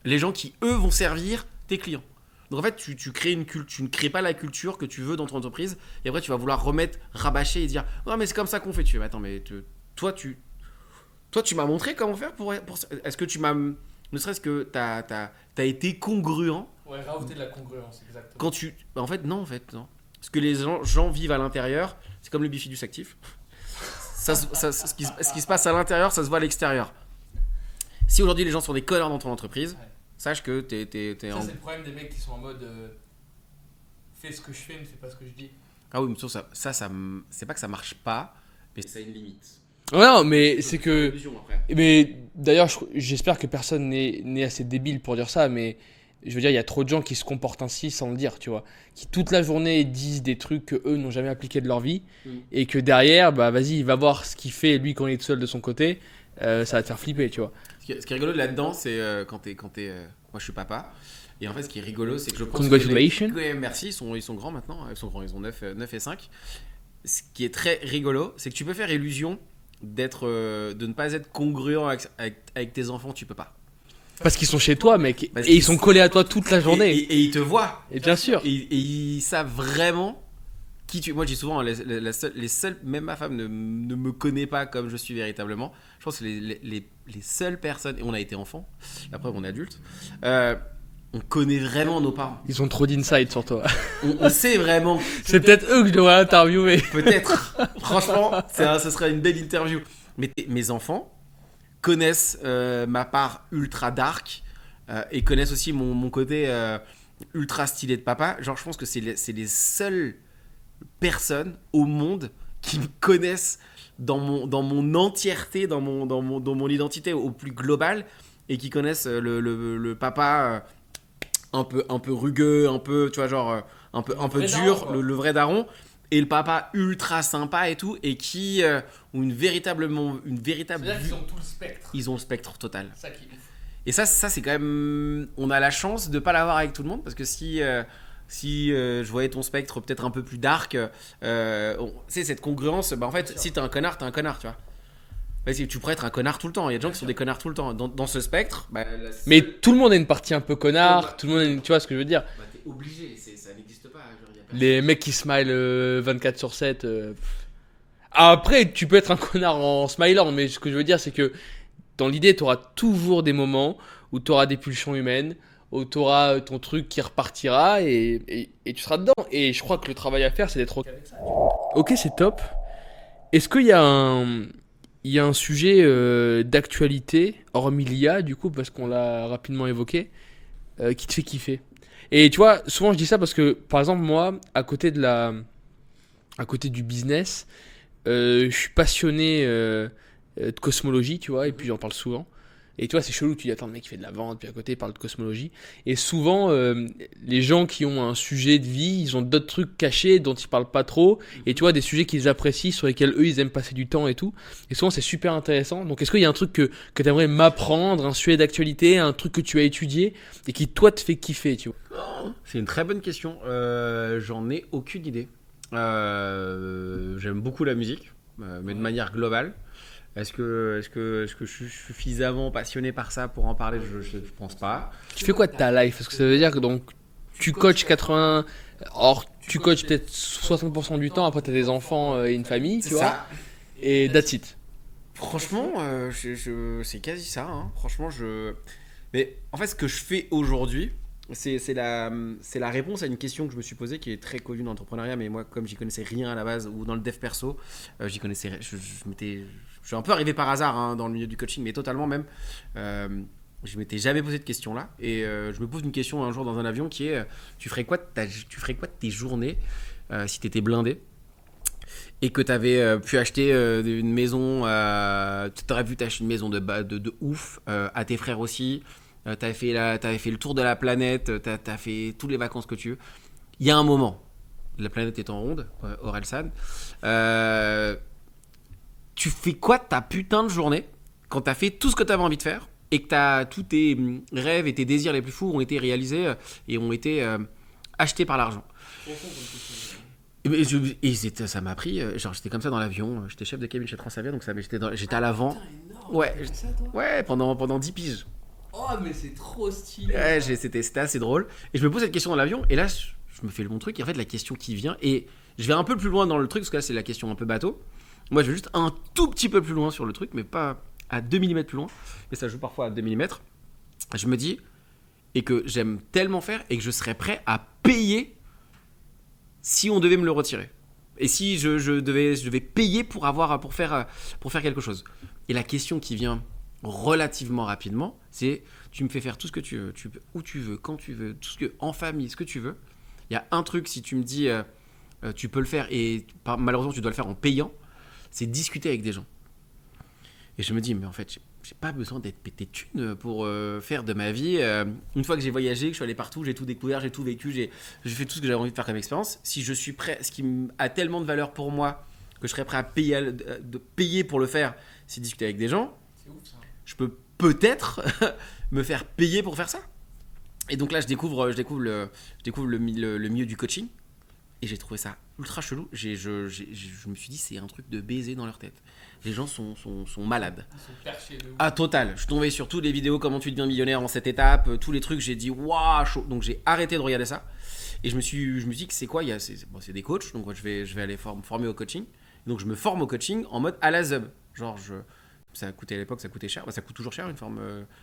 les gens qui, eux, vont servir tes clients. Donc en fait, tu crées une culture, tu ne crées pas la culture que tu veux dans ton entreprise et après tu vas vouloir rabâcher et dire « Non mais c'est comme ça qu'on fait. » Tu fais « Attends, mais toi, tu m'as montré comment faire pour est-ce que tu m'as... Ne serait-ce que t'as été congruent. Ouais, rajouter de la congruence, exactement. Quand en fait, non. Ce que les gens vivent à l'intérieur, c'est comme le bifidus actif. Ce qui se passe à l'intérieur, ça se voit à l'extérieur. Si aujourd'hui les gens sont des connards dans ton entreprise, sache que t'es ça, c'est le problème des mecs qui sont en mode fais ce que je fais, ne fais pas ce que je dis. Ah oui, mais ça c'est pas que ça marche pas, mais ça a une limite. Non, mais c'est que. Mais d'ailleurs, j'espère que personne n'est assez débile pour dire ça, mais je veux dire, il y a trop de gens qui se comportent ainsi sans le dire, tu vois. Qui toute la journée disent des trucs qu'eux n'ont jamais appliqués de leur vie, et que derrière, bah vas-y, il va voir ce qu'il fait, lui, quand il est tout seul de son côté, ça va te faire flipper, tu vois. Ce qui est rigolo là-dedans, c'est quand t'es. Moi, je suis papa. Et en fait, ce qui est rigolo, c'est que je pense Congratulations. que merci, ils sont grands maintenant. Ils sont grands, ils ont 9 et 5. Ce qui est très rigolo, c'est que tu peux faire illusion de ne pas être congruent avec tes enfants, tu peux pas. Parce qu'ils sont chez toi, mec. Et ils sont collés à toi toute la journée. Et ils te voient. Et bien sûr. Et ils savent vraiment qui tu es. Moi, je dis souvent, les seuls, même ma femme ne me connaît pas comme je suis véritablement. Je pense que les seules personnes, et on a été enfant, après on est adulte, on connaît vraiment nos parents. Ils ont trop d'insight sur toi. On sait vraiment. C'est peut-être eux que je devrais interviewer. Peut-être. Franchement, ce serait une belle interview. Mais mes enfants connaissent ma part ultra dark et connaissent aussi mon côté ultra stylé de papa. Genre, je pense que c'est les seules personnes au monde qui me connaissent dans mon entièreté, dans mon identité au plus global et qui connaissent le papa un peu rugueux, un peu, tu vois, genre un peu dur, le vrai daron. Et le papa ultra sympa et tout, et qui ont une véritable C'est-à-dire qu'ils ont tout le spectre. Ils ont le spectre total. Ça qui est ouf. Et ça c'est quand même... On a la chance de pas l'avoir avec tout le monde, parce que si je voyais ton spectre peut-être un peu plus dark, c'est cette congruence, bah en fait, si t'es un connard, tu vois. Bah, tu pourrais être un connard tout le temps. Il y a des gens qui sont des connards tout le temps. Dans ce spectre, bah, mais tout le monde a une partie un peu connard, tout le monde tu vois ce que je veux dire. Bah, t'es obligé, ça n'existe pas. Les mecs qui smile 24 sur 7. Après, tu peux être un connard en smilant, mais ce que je veux dire, c'est que dans l'idée, tu auras toujours des moments où tu auras des pulsions humaines, où tu auras ton truc qui repartira et tu seras dedans. Et je crois que le travail à faire, c'est d'être OK avec ça. Ok, c'est top. Est-ce qu'il y a un sujet d'actualité, hormis l'IA, du coup, parce qu'on l'a rapidement évoqué, qui te fait kiffer? Et tu vois, souvent je dis ça parce que, par exemple, moi, à côté du business, je suis passionné de cosmologie, tu vois, et puis j'en parle souvent. Et tu vois, c'est chelou, tu dis attends, le mec il fait de la vente, puis à côté il parle de cosmologie. Et souvent, les gens qui ont un sujet de vie, ils ont d'autres trucs cachés dont ils parlent pas trop. Et tu vois, des sujets qu'ils apprécient, sur lesquels eux ils aiment passer du temps et tout. Et souvent, c'est super intéressant. Donc, est-ce qu'il y a un truc que tu aimerais m'apprendre, un sujet d'actualité, un truc que tu as étudié et qui toi te fait kiffer, tu vois? C'est une très bonne question. J'en ai aucune idée. J'aime beaucoup la musique, mais de manière globale. Est-ce que je suis suffisamment passionné par ça pour en parler? Je pense pas. Tu fais quoi de ta life? Parce que ça veut dire que donc tu coaches 80. Or, tu coaches peut-être 60% du temps, après tu as des enfants et une famille, tu vois. Et that's it. Franchement, c'est quasi ça. Hein. Franchement, mais en fait, ce que je fais aujourd'hui, c'est la réponse à une question que je me suis posée qui est très connue dans l'entrepreneuriat, mais moi, comme j'y connaissais rien à la base, ou dans le dev perso, j'y connaissais. Je suis un peu arrivé par hasard hein, dans le milieu du coaching, mais totalement même. Je m'étais jamais posé de question là, et je me pose une question un jour dans un avion qui est tu ferais quoi de tes journées si tu étais blindé et que tu avais pu acheter une maison, tu aurais pu t'acheter une maison de ouf, à tes frères aussi, t'avais fait le tour de la planète, t'as fait toutes les vacances que tu veux. Il y a un moment, la planète étant ronde, Orelsan, tu fais quoi de ta putain de journée quand t'as fait tout ce que t'avais envie de faire et que tous tes rêves et tes désirs les plus fous ont été réalisés et ont été achetés par l'argent. Ça m'a pris, genre j'étais comme ça dans l'avion, j'étais chef de cabine chez Transavia, donc j'étais à l'avant. Ouais, pendant 10 piges. Oh, mais c'est trop stylé. Ouais, c'était assez drôle. Et je me pose cette question dans l'avion, et là, je me fais le bon truc, et en fait, la question qui vient, et je vais un peu plus loin dans le truc, parce que là, c'est la question un peu bateau. Moi, je vais juste un tout petit peu plus loin sur le truc, mais pas à 2 mm plus loin, mais ça joue parfois à 2 mm. Je me dis, et que j'aime tellement faire, et que je serais prêt à payer si on devait me le retirer. Et si je devais payer pour faire quelque chose. Et la question qui vient relativement rapidement, c'est tu me fais faire tout ce que tu veux, où tu veux, quand tu veux, en famille, ce que tu veux. Il y a un truc, si tu me dis tu peux le faire et malheureusement tu dois le faire en payant, c'est discuter avec des gens. Et je me dis, mais en fait, j'ai pas besoin d'être pété de thunes pour faire de ma vie. Une fois que j'ai voyagé, que je suis allé partout, j'ai tout découvert, j'ai tout vécu, j'ai fait tout ce que j'avais envie de faire comme expérience. Si je suis prêt, ce qui a tellement de valeur pour moi que je serais prêt à payer pour le faire, c'est discuter avec des gens. C'est ouf ça. Je peux peut-être me faire payer pour faire ça. Et donc là, je découvre le milieu du coaching. Et j'ai trouvé ça ultra chelou. Je me suis dit, c'est un truc de baiser dans leur tête. Les gens sont malades. Ils sont perchés de ouf. Ah, total. Je suis tombé sur toutes les vidéos, comment tu deviens millionnaire en cette étape, tous les trucs. J'ai dit, waouh, chaud. Donc j'ai arrêté de regarder ça. Et je me suis dit que c'est quoi c'est des coachs. Donc je vais aller me former au coaching. Donc je me forme au coaching en mode à la Zub. Genre, ça coûtait à l'époque, ça coûtait cher. Ça coûte toujours cher une forme.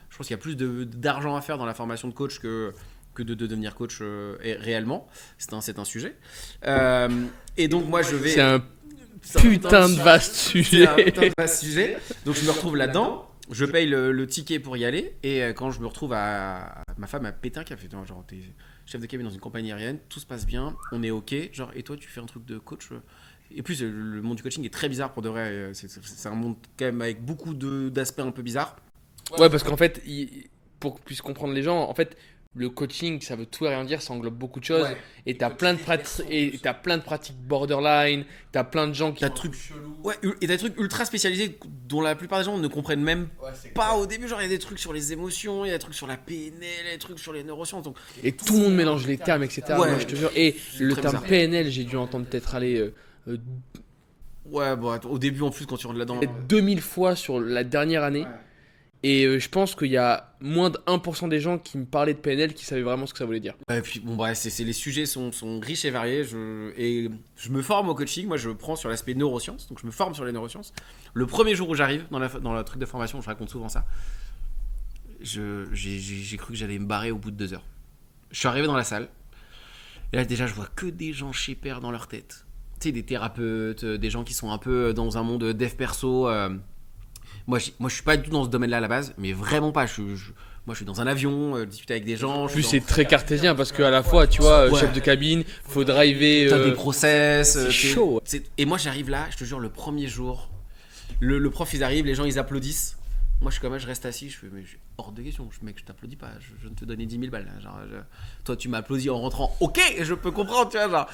Je pense qu'il y a plus d'argent à faire dans la formation de coach que de devenir coach réellement. C'est un sujet. Et donc moi je vais. C'est un putain de vaste sujet. C'est un putain de vaste sujet. Donc je me retrouve là-dedans. Je paye le ticket pour y aller. Et quand je me retrouve ma femme a pété un café. Genre t'es chef de cabine dans une compagnie aérienne, tout se passe bien, on est ok. Genre et toi tu fais un truc de coach. Et plus le monde du coaching est très bizarre pour de vrai. C'est un monde quand même avec beaucoup d'aspects un peu bizarres. Ouais, parce qu'en fait, pour qu'on puisse comprendre les gens, en fait, le coaching, ça veut tout et rien dire, ça englobe beaucoup de choses. Ouais. Et t'as plein de pratiques borderline, t'as plein de gens qui. T'as des trucs chelous. Ouais, et t'as des trucs ultra spécialisés dont la plupart des gens ne comprennent même pas au début. Genre, il y a des trucs sur les émotions, il y a des trucs sur la PNL, il y a des trucs sur les neurosciences. Donc... Et tout le monde mélange les termes, etc. Ouais, moi, je te jure. Et le terme bizarre. PNL, j'ai dû entendre peut-être aller. Ouais, bon, au début en plus, quand tu rentres là-dedans. 2000 fois sur la dernière année. Ouais. Et je pense qu'il y a moins de 1% des gens qui me parlaient de PNL qui savaient vraiment ce que ça voulait dire. Et puis bon bref, les sujets sont riches et variés. Je me forme au coaching. Moi, je prends sur l'aspect neurosciences. Donc je me forme sur les neurosciences. Le premier jour où j'arrive dans le truc de formation, je raconte souvent ça. J'ai cru que j'allais me barrer au bout de 2 heures. Je suis arrivé dans la salle. Et là déjà, je vois que des gens chez-pères dans leur tête. Tu sais, des thérapeutes, des gens qui sont un peu dans un monde dev perso. Moi, je suis pas du tout dans ce domaine-là à la base, mais vraiment pas. Moi, je suis dans un avion, discuter avec des gens. Plus c'est très cartésien parce qu'à la fois, tu vois, chef de cabine, faut driver. T'as des process. C'est chaud. Et moi, j'arrive là, je te jure, le premier jour, le prof, ils arrivent, les gens, ils applaudissent. Moi, je suis comme ça, je reste assis, je fais, mais hors de question, mec, je t'applaudis pas, je ne te donnais 10 000 balles. Là, genre, toi, tu m'applaudis en rentrant, ok, je peux comprendre, tu vois, genre,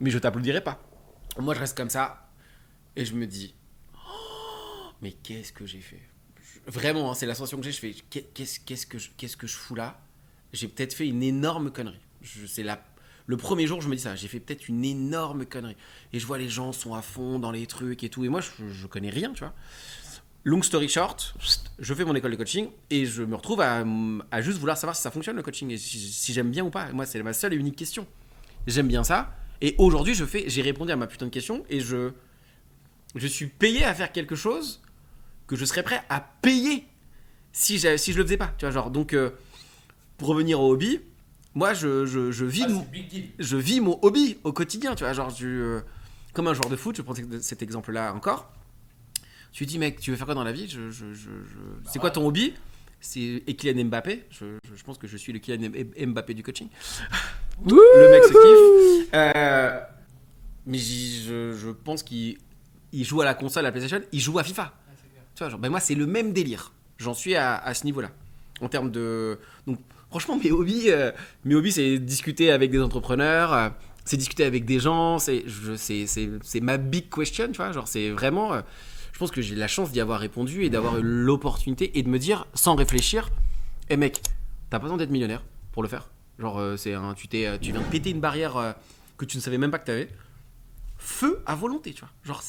mais je t'applaudirai pas. Moi, je reste comme ça, et je me dis, mais qu'est-ce que j'ai fait? Vraiment, hein, c'est la sensation que j'ai, je fais, qu'est-ce que je fous là? J'ai peut-être fait une énorme connerie. Le premier jour, je me dis ça, j'ai fait peut-être une énorme connerie. Et je vois les gens sont à fond dans les trucs et tout, et moi, je connais rien, tu vois. Long story short, je fais mon école de coaching et je me retrouve à juste vouloir savoir si ça fonctionne le coaching et si j'aime bien ou pas. Moi, c'est ma seule et unique question. J'aime bien ça. Et aujourd'hui, j'ai répondu à ma putain de question et je suis payé à faire quelque chose que je serais prêt à payer si je le faisais pas. Tu vois, genre, donc, pour revenir au hobby, moi, je vis mon hobby au quotidien. Tu vois, genre, comme un joueur de foot, je prends cet exemple-là encore. Tu lui dis, mec, tu veux faire quoi dans la vie? C'est quoi ton hobby? C'est Kylian Mbappé. Je pense que je suis le Kylian Mbappé du coaching. Le mec se kiffe. Mais je pense qu'il joue à la console, à la PlayStation, il joue à FIFA. Tu vois, genre, ben moi, c'est le même délire. J'en suis à ce niveau-là. En termes de. Donc, franchement, mes hobbies, c'est discuter avec des entrepreneurs, c'est discuter avec des gens. C'est ma big question, tu vois. Genre, c'est vraiment. Je pense que j'ai la chance d'y avoir répondu et d'avoir eu l'opportunité et de me dire, sans réfléchir, hey mec, t'as pas besoin d'être millionnaire pour le faire. Genre, tu viens de péter une barrière que tu ne savais même pas que t'avais. Feu à volonté, tu vois. Genre,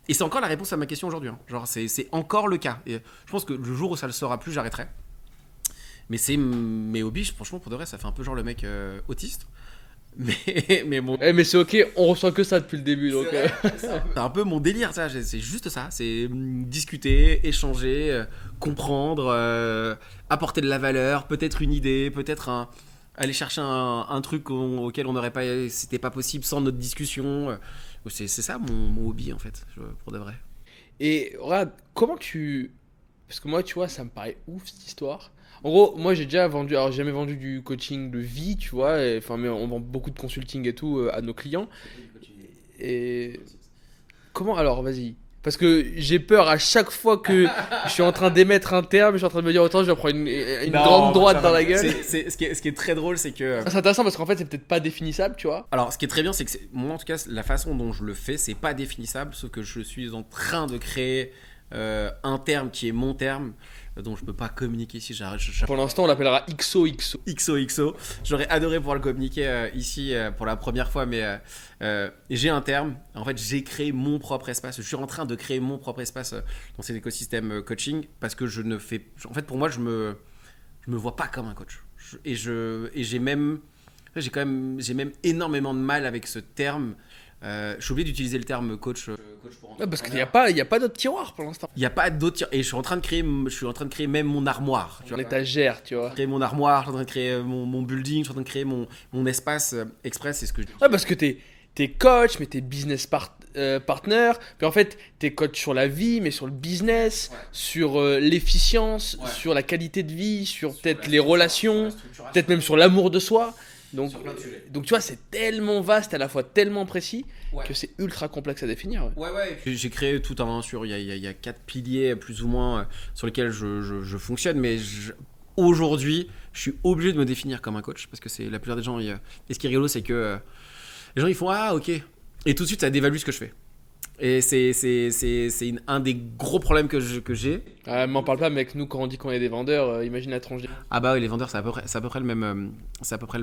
et c'est encore la réponse à ma question aujourd'hui. Hein. Genre, c'est encore le cas. Et je pense que le jour où ça le sera plus, j'arrêterai. Mais c'est mes hobbies, franchement, pour de vrai, ça fait un peu genre le mec autiste. Mais bon. Mais c'est ok, on reçoit que ça depuis le début. Donc, c'est un peu mon délire, ça. C'est juste ça. C'est discuter, échanger, comprendre, apporter de la valeur, peut-être une idée, peut-être aller chercher un truc auquel on n'aurait pas. C'était pas possible sans notre discussion. C'est ça mon hobby, en fait, pour de vrai. Et regarde, comment tu. Parce que moi, tu vois, ça me paraît ouf cette histoire. En gros, moi j'ai déjà vendu, alors j'ai jamais vendu du coaching de vie, tu vois, enfin, mais on vend beaucoup de consulting et tout à nos clients. Et comment alors, vas-y. Parce que j'ai peur à chaque fois que je suis en train d'émettre un terme, je suis en train de me dire autant je vais prendre une grande droite dans la gueule. Ce qui est très drôle, c'est que. C'est intéressant parce qu'en fait c'est peut-être pas définissable, tu vois. Alors ce qui est très bien, c'est que moi en tout cas, la façon dont je le fais, c'est pas définissable, sauf que je suis en train de créer un terme qui est mon terme. Dont je peux pas communiquer ici. Pour l'instant, on l'appellera XOXO. XOXO. J'aurais adoré pouvoir le communiquer ici pour la première fois, mais j'ai un terme. En fait, j'ai créé mon propre espace. Je suis en train de créer mon propre espace dans cet écosystème coaching parce que je ne fais. En fait, pour moi, je me vois pas comme un coach. J'ai même énormément de mal avec ce terme. Je suis obligé d'utiliser le terme coach pour entrepreneur. Parce qu'il n'y a pas d'autre tiroir pour l'instant. Il n'y a pas d'autre tiroir. Et je suis en train de créer même mon armoire. Mon étagère, tu vois. Créer mon armoire, je suis en train de créer mon building, je suis en train de créer mon espace express. C'est ce que je dis. Ouais, parce que t'es coach, mais t'es business partner. Puis en fait, t'es coach sur la vie, mais sur le business, sur l'efficience, sur la qualité de vie, sur peut-être les relations, peut-être même sur l'amour de soi. Donc tu vois, c'est tellement vaste, à la fois tellement précis, que c'est ultra complexe à définir. Ouais. J'ai créé tout un il y a 4 piliers plus ou moins sur lesquels je fonctionne, mais aujourd'hui, je suis obligé de me définir comme un coach parce que c'est la plupart des gens. Et ce qui est rigolo, c'est que les gens ils font ah ok, et tout de suite ça dévalue ce que je fais. Et c'est un des gros problèmes que j'ai. M'en parle pas, mec. Nous, quand on dit qu'on est des vendeurs, imagine la tronche. Ah bah oui, les vendeurs, c'est à peu près le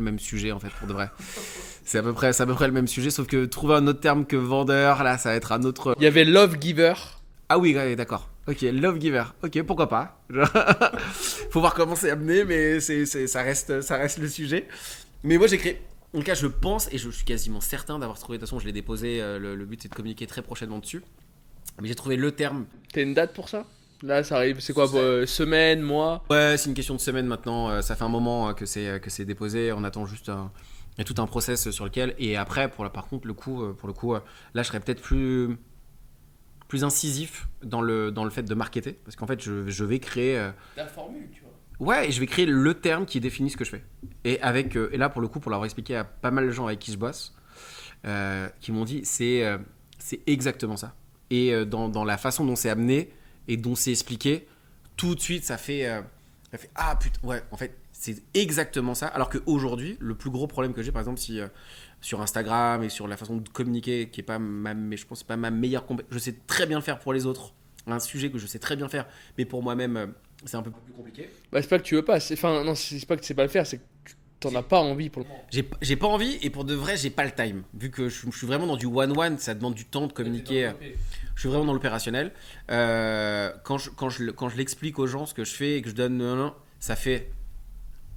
même sujet en fait, pour de vrai. C'est à peu près le même sujet, sauf que trouver un autre terme que vendeur, là, ça va être un autre. Il y avait love giver. Ah oui, d'accord. Ok, love giver. Ok, pourquoi pas. Faut voir comment c'est amené, mais ça reste le sujet. Mais moi, j'ai créé. En tout cas, je pense, et je suis quasiment certain d'avoir trouvé, de toute façon, je l'ai déposé, le but c'est de communiquer très prochainement dessus. Mais j'ai trouvé le terme. T'as une date pour ça? Là, ça arrive, c'est quoi, semaine, mois? Ouais, c'est une question de semaine maintenant. Ça fait un moment que c'est déposé. On attend juste il y a tout un process sur lequel. Et après, par contre, pour le coup, là, je serais peut-être plus incisif dans le fait de marketer. Parce qu'en fait, je vais créer. La formule, tu vois. Ouais, et je vais créer le terme qui définit ce que je fais. Et là, pour le coup, pour l'avoir expliqué à pas mal de gens avec qui je bosse, qui m'ont dit c'est exactement ça. Et dans la façon dont c'est amené, et dont c'est expliqué, tout de suite, ça fait ah putain, ouais, en fait, c'est exactement ça. Alors qu'aujourd'hui, le plus gros problème que j'ai, par exemple, si sur Instagram et sur la façon de communiquer, qui est pas mais je pense que c'est pas ma meilleure compétence. Je sais très bien le faire pour les autres, un sujet que je sais très bien faire, mais pour moi-même, c'est un peu plus compliqué. Bah, c'est pas que tu veux pas. Enfin, non, c'est pas que tu sais pas le faire, c'est que t'en as pas envie pour le moment. J'ai pas envie et pour de vrai, j'ai pas le time. Vu que je suis vraiment dans du one-one, ça demande du temps de communiquer. Je suis vraiment dans l'opérationnel. Quand je l'explique aux gens ce que je fais et que je donne, ça fait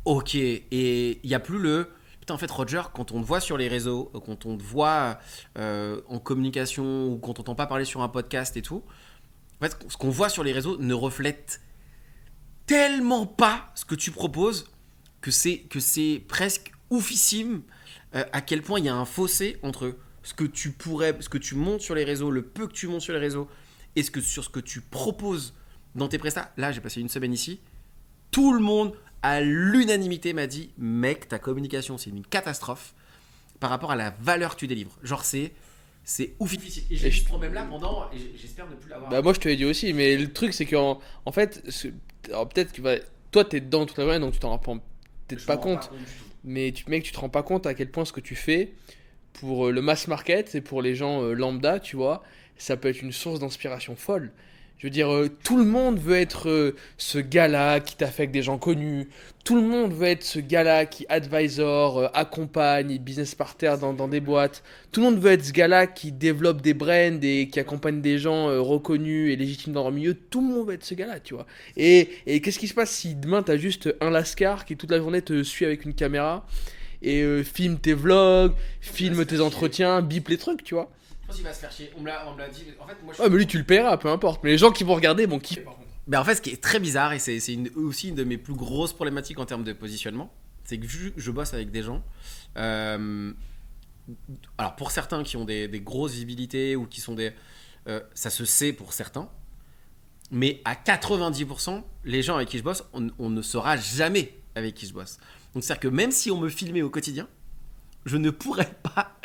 ok. Et il n'y a plus le. Putain, en fait, Roger, quand on te voit sur les réseaux, quand on te voit en communication ou quand on t'entend pas parler sur un podcast et tout, en fait, ce qu'on voit sur les réseaux ne reflète tellement pas ce que tu proposes que c'est presque oufissime à quel point il y a un fossé entre ce que tu montes sur les réseaux, le peu que tu montes sur les réseaux et sur ce que tu proposes dans tes prestats. Là, j'ai passé une semaine ici. Tout le monde, à l'unanimité, m'a dit mec, ta communication, c'est une catastrophe par rapport à la valeur que tu délivres. Genre, c'est oufissime. Et j'ai eu ce problème-là pendant, et j'espère ne plus l'avoir. Bah, moi, je te l'ai dit aussi, mais le truc, c'est qu'en fait, alors, peut-être que toi, t'es dedans toute la journée, donc tu t'en rends peut-être pas compte. Mais mec, tu te rends pas compte à quel point ce que tu fais pour le mass market et pour les gens lambda, tu vois, ça peut être une source d'inspiration folle. Je veux dire, tout le monde veut être ce gars-là qui t'a fait avec des gens connus. Tout le monde veut être ce gars-là qui advisor, accompagne, business partner dans des boîtes. Tout le monde veut être ce gars-là qui développe des brands et qui accompagne des gens reconnus et légitimes dans leur milieu. Tout le monde veut être ce gars-là, tu vois. Et qu'est-ce qui se passe si demain t'as juste un lascar qui toute la journée te suit avec une caméra et filme tes vlogs, filme tes entretiens, bip les trucs, tu vois. Je pense qu'il va se faire chier. On me l'a dit. En fait, moi, Ouais, mais lui, tu le paieras, peu importe. Mais les gens qui vont regarder vont kiffer, par contre. Ben en fait, ce qui est très bizarre, et c'est aussi une de mes plus grosses problématiques en termes de positionnement, c'est que je bosse avec des gens. Alors, pour certains qui ont des grosses visibilités ou qui sont des. Ça se sait pour certains. Mais à 90%, les gens avec qui je bosse, on ne saura jamais avec qui je bosse. Donc, c'est-à-dire que même si on me filmait au quotidien, je ne pourrais pas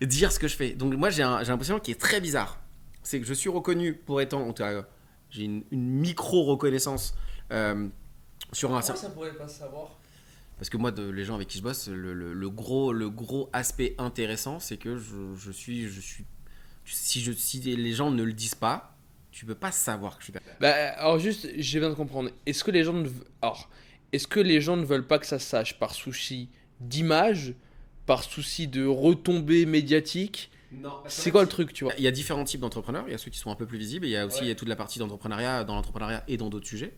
dire ce que je fais. Donc moi, j'ai un positionnement qui est très bizarre. C'est que je suis reconnu pour étant, en tout cas, j'ai une micro-reconnaissance sur un... Comment ça pourrait pas se savoir ? Parce que moi, les gens avec qui je bosse, le gros aspect intéressant, c'est que je suis si les gens ne le disent pas, tu peux pas savoir que je suis pas... Bah, alors juste, je viens de comprendre. Est-ce que les gens ne veulent pas que ça se sache par souci d'image, par souci de retombées médiatiques? Non. C'est quoi le truc, tu vois? Il y a différents types d'entrepreneurs. Il y a ceux qui sont un peu plus visibles. Et il y a aussi il y a toute la partie d'entrepreneuriat, dans l'entrepreneuriat et dans d'autres sujets.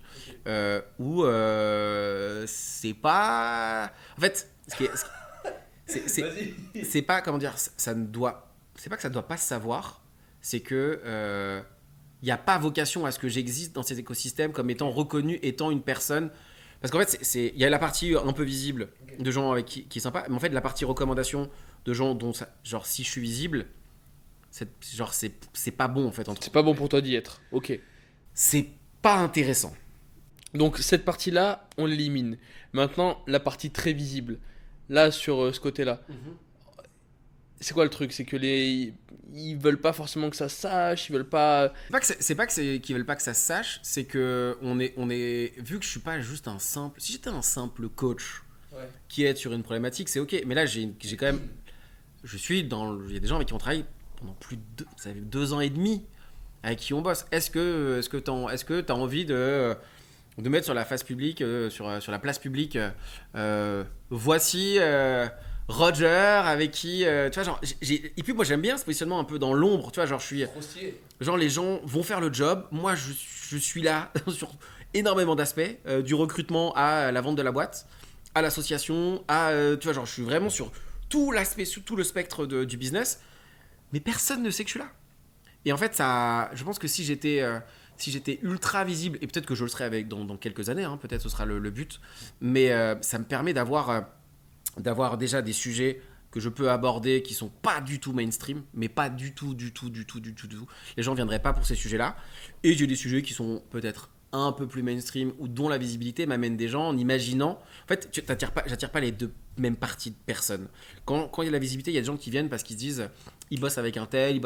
Où c'est pas... En fait, c'est pas, comment dire, ça ne doit... C'est pas que ça doit pas se savoir. C'est que... il n'y a pas vocation à ce que j'existe dans ces écosystèmes comme étant reconnu, étant une personne. Parce qu'en fait, il y a la partie un peu visible de gens avec qui est sympa, mais en fait, la partie recommandation de gens dont genre, si je suis visible, c'est pas bon en fait. C'est pas bon pour toi d'y être. Ok. C'est pas intéressant. Donc, cette partie-là, on l'élimine. Maintenant, la partie très visible. Là, sur ce côté-là. C'est quoi le truc? C'est que ils veulent pas forcément que ça se sache, ils veulent pas... C'est pas qu'ils veulent pas que ça se sache, c'est que on est vu que je suis pas juste un simple... Si j'étais un simple coach qui aide sur une problématique, c'est ok. Mais là, j'ai quand même... Il y a des gens avec qui on travaille pendant ça fait 2 ans et demi avec qui on bosse. Est-ce que t'as envie de mettre sur la face publique, sur la place publique, voici... Roger avec qui tu vois genre et puis moi j'aime bien ce positionnement un peu dans l'ombre, tu vois, genre je suis genre les gens vont faire le job, moi je suis là sur énormément d'aspects, du recrutement à la vente de la boîte, à l'association, à tu vois genre je suis vraiment sur tout l'aspect, sur tout le spectre du business, mais personne ne sait que je suis là. Et en fait ça, je pense que si j'étais ultra visible, et peut-être que je le serai dans quelques années, hein, peut-être ce sera le but, mais ça me permet d'avoir déjà des sujets que je peux aborder qui sont pas du tout mainstream, mais pas du tout. Les gens viendraient pas pour ces sujets-là. Et j'ai des sujets qui sont peut-être un peu plus mainstream ou dont la visibilité m'amène des gens en imaginant. En fait, j'attire pas les deux mêmes parties de personnes. Quand il y a la visibilité, il y a des gens qui viennent parce qu'ils se disent ils bossent avec un tel,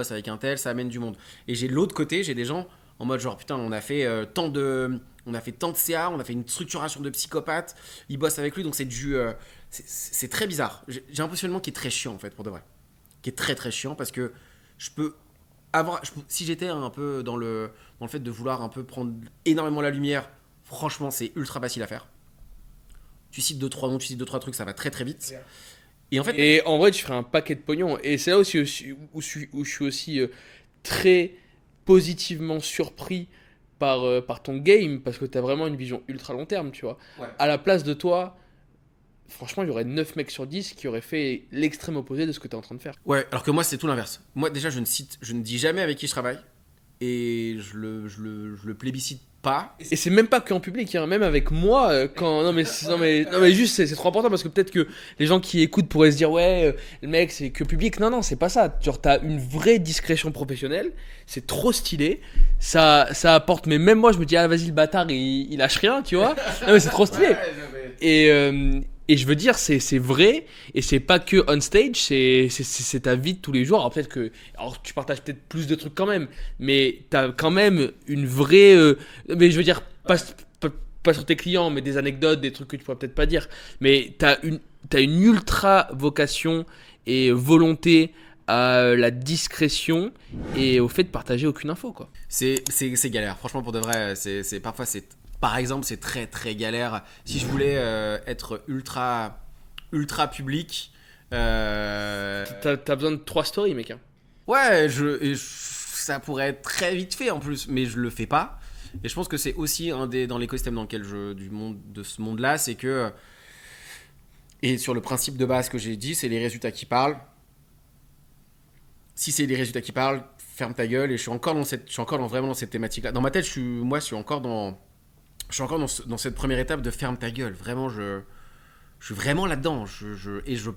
ça amène du monde. Et j'ai l'autre côté, j'ai des gens en mode genre putain, on a fait tant de CA, on a fait une structuration de psychopathe, ils bossent avec lui, donc c'est très bizarre. J'ai un positionnement qui est très chiant en fait, pour de vrai. Qui est très très chiant parce que je peux si j'étais un peu dans le fait de vouloir un peu prendre énormément la lumière, franchement, c'est ultra facile à faire. Tu cites 2-3 noms, tu cites 2-3 trucs, ça va très très vite. Et en fait, Et en vrai, tu ferais un paquet de pognon. Et c'est là aussi, où je suis aussi très positivement surpris par ton game, parce que tu as vraiment une vision ultra long terme, tu vois. ouais. À la place de toi, franchement, il y aurait 9 mecs sur 10 qui auraient fait l'extrême opposé de ce que tu es en train de faire. Ouais, alors que moi, c'est tout l'inverse. Moi, déjà, je ne dis jamais avec qui je travaille. Et je le plébiscite pas. Et c'est même pas qu'en public, hein, même avec moi, quand. Non, mais juste, c'est trop important parce que peut-être que les gens qui écoutent pourraient se dire, ouais, le mec, c'est que public. Non, non, c'est pas ça. Genre, t'as une vraie discrétion professionnelle, c'est trop stylé, ça apporte. Mais même moi, je me dis, ah, vas-y, le bâtard, il lâche rien, tu vois. Non, mais c'est trop stylé. Et je veux dire, c'est vrai, et c'est pas que on stage, c'est ta vie de tous les jours. Alors tu partages peut-être plus de trucs quand même, mais t'as quand même une vraie. Mais je veux dire, pas sur tes clients, mais des anecdotes, des trucs que tu pourrais peut-être pas dire. Mais t'as une ultra vocation et volonté à la discrétion et au fait de partager aucune info, quoi. C'est galère. Franchement, pour de vrai, parfois, par exemple, c'est très très galère. Si je voulais être ultra public. T'as besoin de 3 stories, mec. Hein. Ouais, ça pourrait être très vite fait en plus, mais je le fais pas. Et je pense que c'est aussi dans l'écosystème dans lequel de ce monde-là, c'est que. Et sur le principe de base que j'ai dit, c'est les résultats qui parlent. Si c'est les résultats qui parlent, ferme ta gueule. Et je suis encore vraiment dans cette thématique-là. Dans ma tête, je suis encore dans cette première étape de ferme ta gueule. Vraiment, je suis vraiment là-dedans. Et je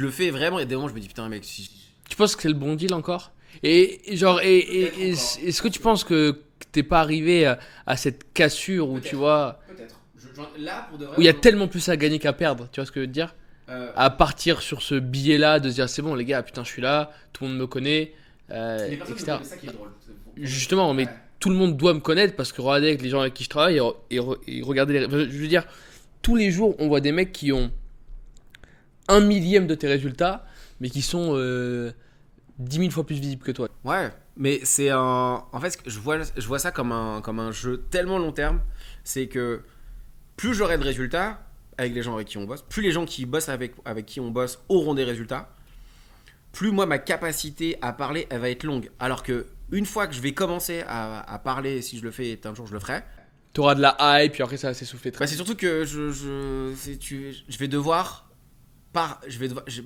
le fais vraiment. Et des moments, je me dis putain, mec, si. Tu penses que c'est le bon deal encore? Est-ce que tu penses que t'es pas arrivé à cette cassure où Peut-être. tu vois, Peut-être. Là, pour de vrai. où il y a tellement plus à gagner qu'à perdre, tu vois ce que je veux te dire? Euh, À partir sur ce billet-là, de se dire c'est bon les gars, putain je suis là, tout le monde me connaît, les personnes etc. c'est ça qui est drôle. Justement, mais Ouais. tout le monde doit me connaître parce que regardez avec les gens avec qui je travaille et regardez je veux dire, tous les jours on voit des mecs qui ont 1 millième de tes résultats, mais qui sont 10 000 fois plus visibles que toi. Ouais, mais c'est un. En fait, je vois ça comme un jeu tellement long terme. C'est que plus j'aurai de résultats avec les gens avec qui on bosse, plus les gens qui bossent avec qui on bosse auront des résultats, plus moi, ma capacité à parler, elle va être longue. Alors que une fois que je vais commencer à parler, si je le fais, et un jour je le ferai, T'auras de la hype, puis après ça va s'essouffler très bah, c'est surtout que je vais devoir.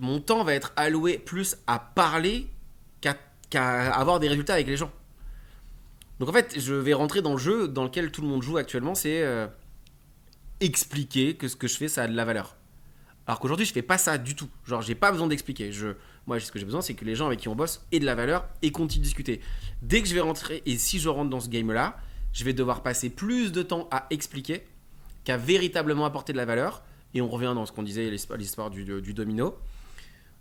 Mon temps va être alloué plus à parler qu'à avoir des résultats avec les gens. Donc en fait, je vais rentrer dans le jeu dans lequel tout le monde joue actuellement, c'est expliquer que ce que je fais, ça a de la valeur. Alors qu'aujourd'hui, je fais pas ça du tout. Genre, j'ai pas besoin d'expliquer. Moi, ce que j'ai besoin, c'est que les gens avec qui on bosse aient de la valeur et continuent de discuter. Dès que je vais rentrer, et si je rentre dans ce game-là, je vais devoir passer plus de temps à expliquer qu'à véritablement apporter de la valeur. Et on revient dans ce qu'on disait, l'histoire du domino.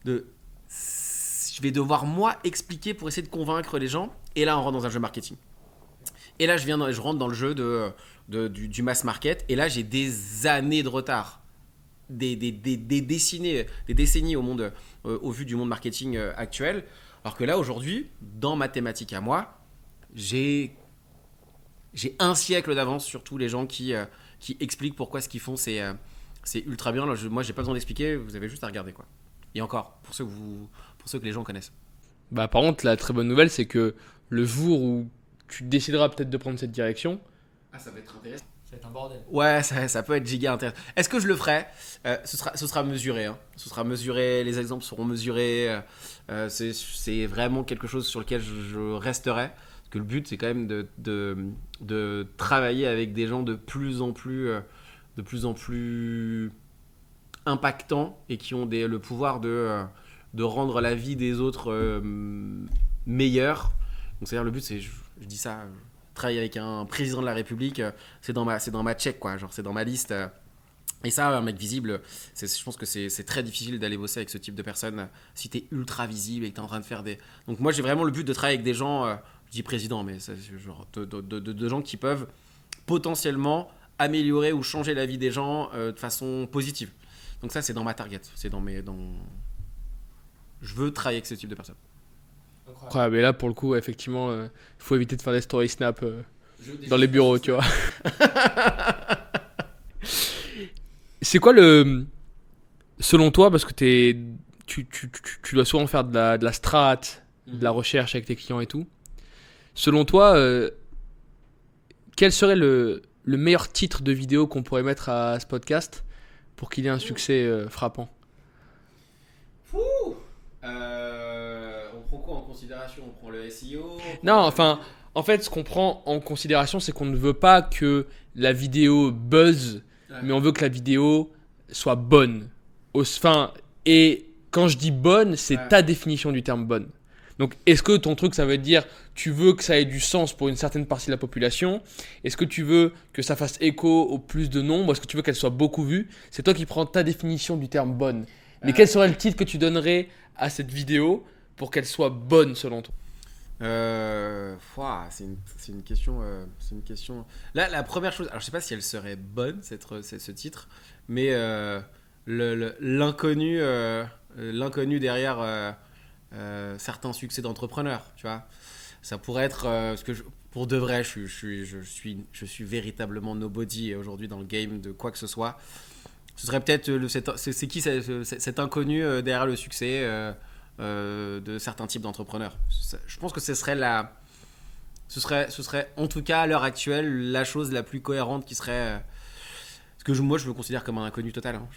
Je vais devoir, moi, expliquer pour essayer de convaincre les gens. Et là, on rentre dans un jeu marketing. Et là, je rentre dans le jeu du mass market. Et là, j'ai des années de retard. Des décennies au vu du monde marketing actuel. Alors que là, aujourd'hui, dans ma thématique à moi, j'ai un siècle d'avance sur tous les gens qui expliquent pourquoi ce qu'ils font, c'est ultra bien. Moi, j'ai pas besoin d'expliquer, vous avez juste à regarder, quoi. Et encore, pour ceux que les gens connaissent. Bah, par contre, la très bonne nouvelle, c'est que le jour où tu décideras peut-être de prendre cette direction, Ah, ça va être intéressant. ça va être un bordel. Ouais, ça peut être giga intéressant. Est-ce que je le ferai? Ce sera mesuré. Hein. Ce sera mesuré, les exemples seront mesurés. C'est vraiment quelque chose sur lequel je resterai. Parce que le but, c'est quand même de travailler avec des gens de plus en plus impactants et qui ont le pouvoir de rendre la vie des autres meilleure. Donc, c'est-à-dire, le but, c'est, je dis ça, travailler avec un président de la République, c'est dans ma check, quoi. Genre, c'est dans ma liste. Et ça, un mec visible, je pense que c'est très difficile d'aller bosser avec ce type de personne si t'es ultra visible et que t'es en train de faire des. Donc, moi, j'ai vraiment le but de travailler avec des gens je dis président, mais c'est genre de gens qui peuvent potentiellement améliorer ou changer la vie des gens de façon positive. Donc ça, c'est dans ma target. C'est je veux travailler avec ce type de personnes. Incroyable. Et là, pour le coup, effectivement, il faut éviter de faire des story snap dans les bureaux, tu vois. C'est quoi selon toi, parce que tu dois souvent faire de la strat, de la recherche avec tes clients et tout. Selon toi, quel serait le meilleur titre de vidéo qu'on pourrait mettre à ce podcast pour qu'il ait un succès frappant? On prend quoi en considération? On prend le SEO? Non, enfin, en fait, ce qu'on prend en considération, c'est qu'on ne veut pas que la vidéo buzz, mais on veut que la vidéo soit bonne. Et quand je dis bonne, c'est ta définition du terme bonne. Donc, est-ce que ton truc, ça veut dire tu veux que ça ait du sens pour une certaine partie de la population? Est-ce que tu veux que ça fasse écho au plus de nombre? Est-ce que tu veux qu'elle soit beaucoup vue? C'est toi qui prends ta définition du terme bonne. Mais quel serait le titre que tu donnerais à cette vidéo pour qu'elle soit bonne selon toi? C'est une question. Là, la première chose, alors je sais pas si elle serait bonne, ce titre, mais l'inconnu derrière certains succès d'entrepreneurs, tu vois. Ça pourrait être parce que pour de vrai, je suis véritablement nobody aujourd'hui dans le game de quoi que ce soit. Ce serait peut-être c'est qui cet inconnu derrière le succès de certains types d'entrepreneurs. Je pense que ce serait en tout cas à l'heure actuelle la chose la plus cohérente qui serait parce que moi je me considère comme un inconnu total, hein.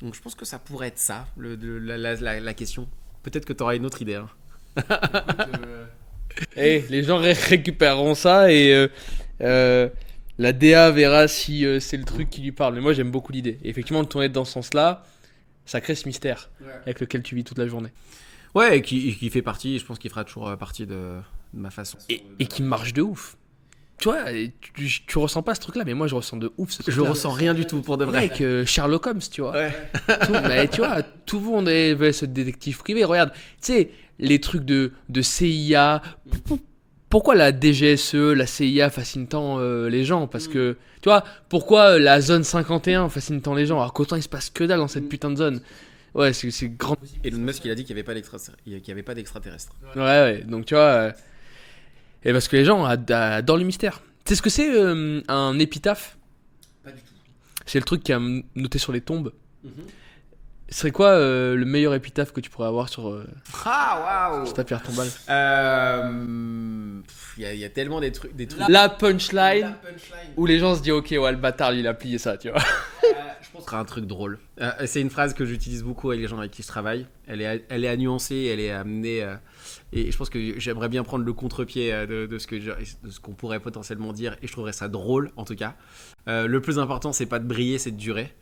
Donc je pense que ça pourrait être ça la question. Peut-être que tu auras une autre idée, hein. Les gens récupéreront ça et la DA verra si c'est le truc qui lui parle. Mais moi j'aime beaucoup l'idée. Et effectivement, de tourner dans ce sens-là, ça crée ce mystère avec lequel tu vis toute la journée. Ouais, et qui fait partie, je pense qu'il fera toujours partie de ma façon. Et qui marche de ouf. Tu vois, tu ressens pas ce truc-là, mais moi je ressens de ouf ce truc-là. Je ressens rien du tout pour de vrai. Mec, Sherlock Holmes, tu vois. Ouais. Mais tu vois, tout le monde veut ce détective privé. Regarde, tu sais, les trucs de CIA. Pourquoi la DGSE, la CIA fascine tant les gens? Parce que, tu vois, pourquoi la zone 51 fascine tant les gens? Alors qu'autant il se passe que dalle dans cette putain de zone. Ouais, c'est grand. Elon Musk, il a dit qu'il n'y avait pas d'extraterrestres. Ouais, donc tu vois. Et parce que les gens adorent le mystère. Tu sais ce que c'est un épitaphe? Pas du tout. C'est le truc qui a noté sur les tombes. Ce serait quoi le meilleur épitaphe que tu pourrais avoir sur ta pierre tombale? Il y a tellement des trucs. La punchline où les gens se disent ok, ouais, le bâtard, lui, il a plié ça, tu vois. Je pense que ce sera un truc drôle. C'est une phrase que j'utilise beaucoup avec les gens avec qui je travaille. Elle est à nuancer, elle est à amener. Et je pense que j'aimerais bien prendre le contre-pied de ce qu'on pourrait potentiellement dire. Et je trouverais ça drôle, en tout cas. Le plus important, c'est pas de briller, c'est de durer.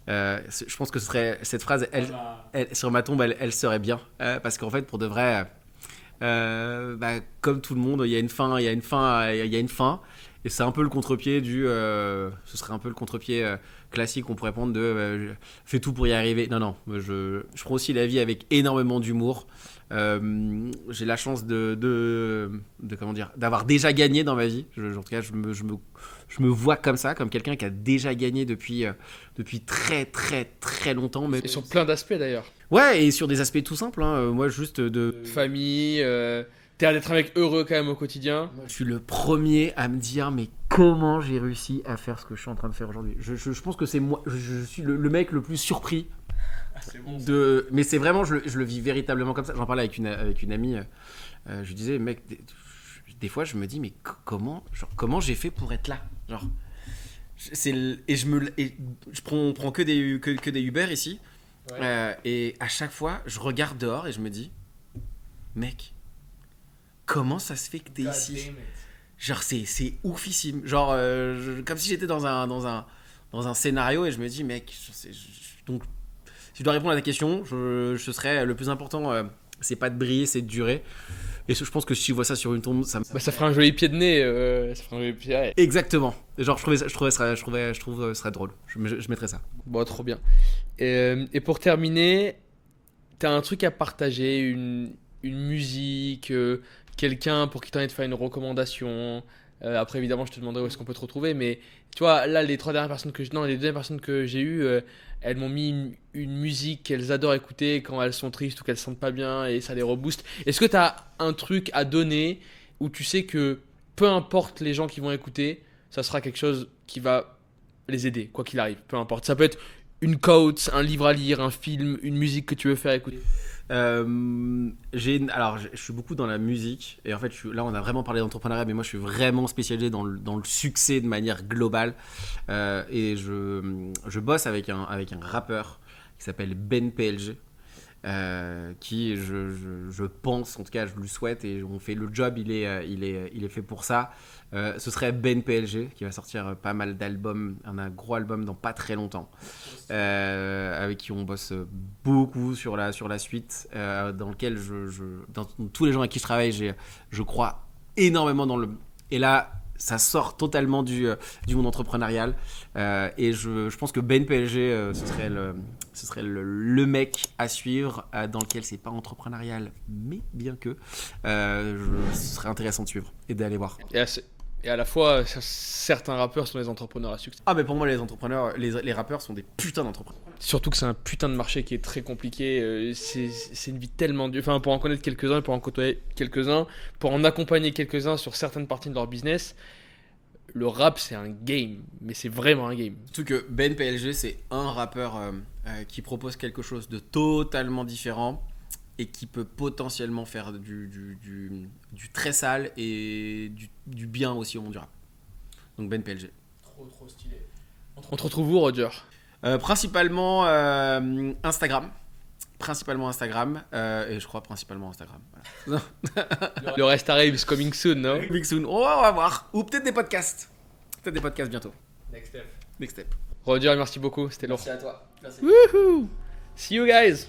Je pense que cette phrase, elle, sur ma tombe, elle serait bien. Parce qu'en fait, pour de vrai, comme tout le monde, il y a une fin. Et c'est un peu le contre-pied ce serait un peu le contre-pied classique qu'on pourrait prendre de fais tout pour y arriver. Non, je prends aussi la vie avec énormément d'humour. J'ai la chance d'avoir déjà gagné dans ma vie. En tout cas, je me vois comme ça, comme quelqu'un qui a déjà gagné depuis très très très longtemps. Et sur plein d'aspects d'ailleurs. Ouais, et sur des aspects tout simples, hein. Moi, juste de famille. T'as d'être un mec heureux quand même au quotidien. Je suis le premier à me dire mais comment j'ai réussi à faire ce que je suis en train de faire aujourd'hui. Je pense que c'est moi, je suis le mec le plus surpris. C'est bon, mais c'est vraiment, je le vis véritablement comme ça. J'en parlais avec une amie. Je lui disais mec, des fois je me dis mais comment j'ai fait pour être là, genre. Je prends que des Uber ici. Ouais. Et à chaque fois je regarde dehors et je me dis mec, comment ça se fait que t'es ici? Genre c'est oufissime. Genre comme si j'étais dans un scénario et je me dis mec, donc si je dois répondre à ta question, ce serait le plus important, c'est pas de briller, c'est de durer. Et je pense que si tu vois ça sur une tombe, ça ferait un joli pied de nez. Ça ferait un joli pied. Ouais. Exactement. Genre je trouve ce serait drôle. Je mettrais ça. Bon, trop bien. Et pour terminer, t'as un truc à partager, une musique, quelqu'un pour qui t'en de faire une recommandation. Après, évidemment, je te demanderai où est-ce qu'on peut te retrouver. Mais tu vois, là, les deux dernières personnes que j'ai eues, elles m'ont mis une musique qu'elles adorent écouter quand elles sont tristes ou qu'elles se sentent pas bien et ça les rebooste. Est-ce que tu as un truc à donner où tu sais que peu importe les gens qui vont écouter, ça sera quelque chose qui va les aider, quoi qu'il arrive, peu importe. Ça peut être une quote, un livre à lire, un film, une musique que tu veux faire écouter. Alors, je suis beaucoup dans la musique et en fait, là, on a vraiment parlé d'entrepreneuriat, mais moi, je suis vraiment spécialisé dans le succès de manière globale. Et je bosse avec un rappeur qui s'appelle Ben PLG. Qui je pense, en tout cas je lui souhaite et on fait le job, il est fait pour ça. Ce serait Ben PLG qui va sortir pas mal d'albums, un gros album dans pas très longtemps, avec qui on bosse beaucoup sur la suite, dans lequel dans tous les gens avec qui je travaille, je crois énormément et là ça sort totalement du monde entrepreneurial, et je pense que Ben PLG, ce serait le mec à suivre, dans lequel c'est pas entrepreneurial mais bien que ce serait intéressant de suivre et d'aller voir. Et à la fois, certains rappeurs sont des entrepreneurs à succès. Ah mais pour moi les entrepreneurs, les rappeurs sont des putains d'entrepreneurs. Surtout que c'est un putain de marché qui est très compliqué, c'est une vie tellement dure. Enfin, pour en connaître quelques-uns, pour en côtoyer quelques-uns, pour en accompagner quelques-uns sur certaines parties de leur business, le rap c'est un game, mais c'est vraiment un game. Surtout que Ben PLG c'est un rappeur qui propose quelque chose de totalement différent et qui peut potentiellement faire du très sale et du bien aussi au monde du rap. Donc Ben PLG. Trop stylé. On te retrouve où, Roger? Principalement Instagram. Et je crois principalement Instagram. Voilà. Le reste arrive, is coming soon, non? Coming soon. On va voir. Ou peut-être des podcasts. Peut-être des podcasts bientôt. Next step. Next step. Roger, merci beaucoup, c'était lourd. Merci à toi. Merci. Woohoo! See you guys!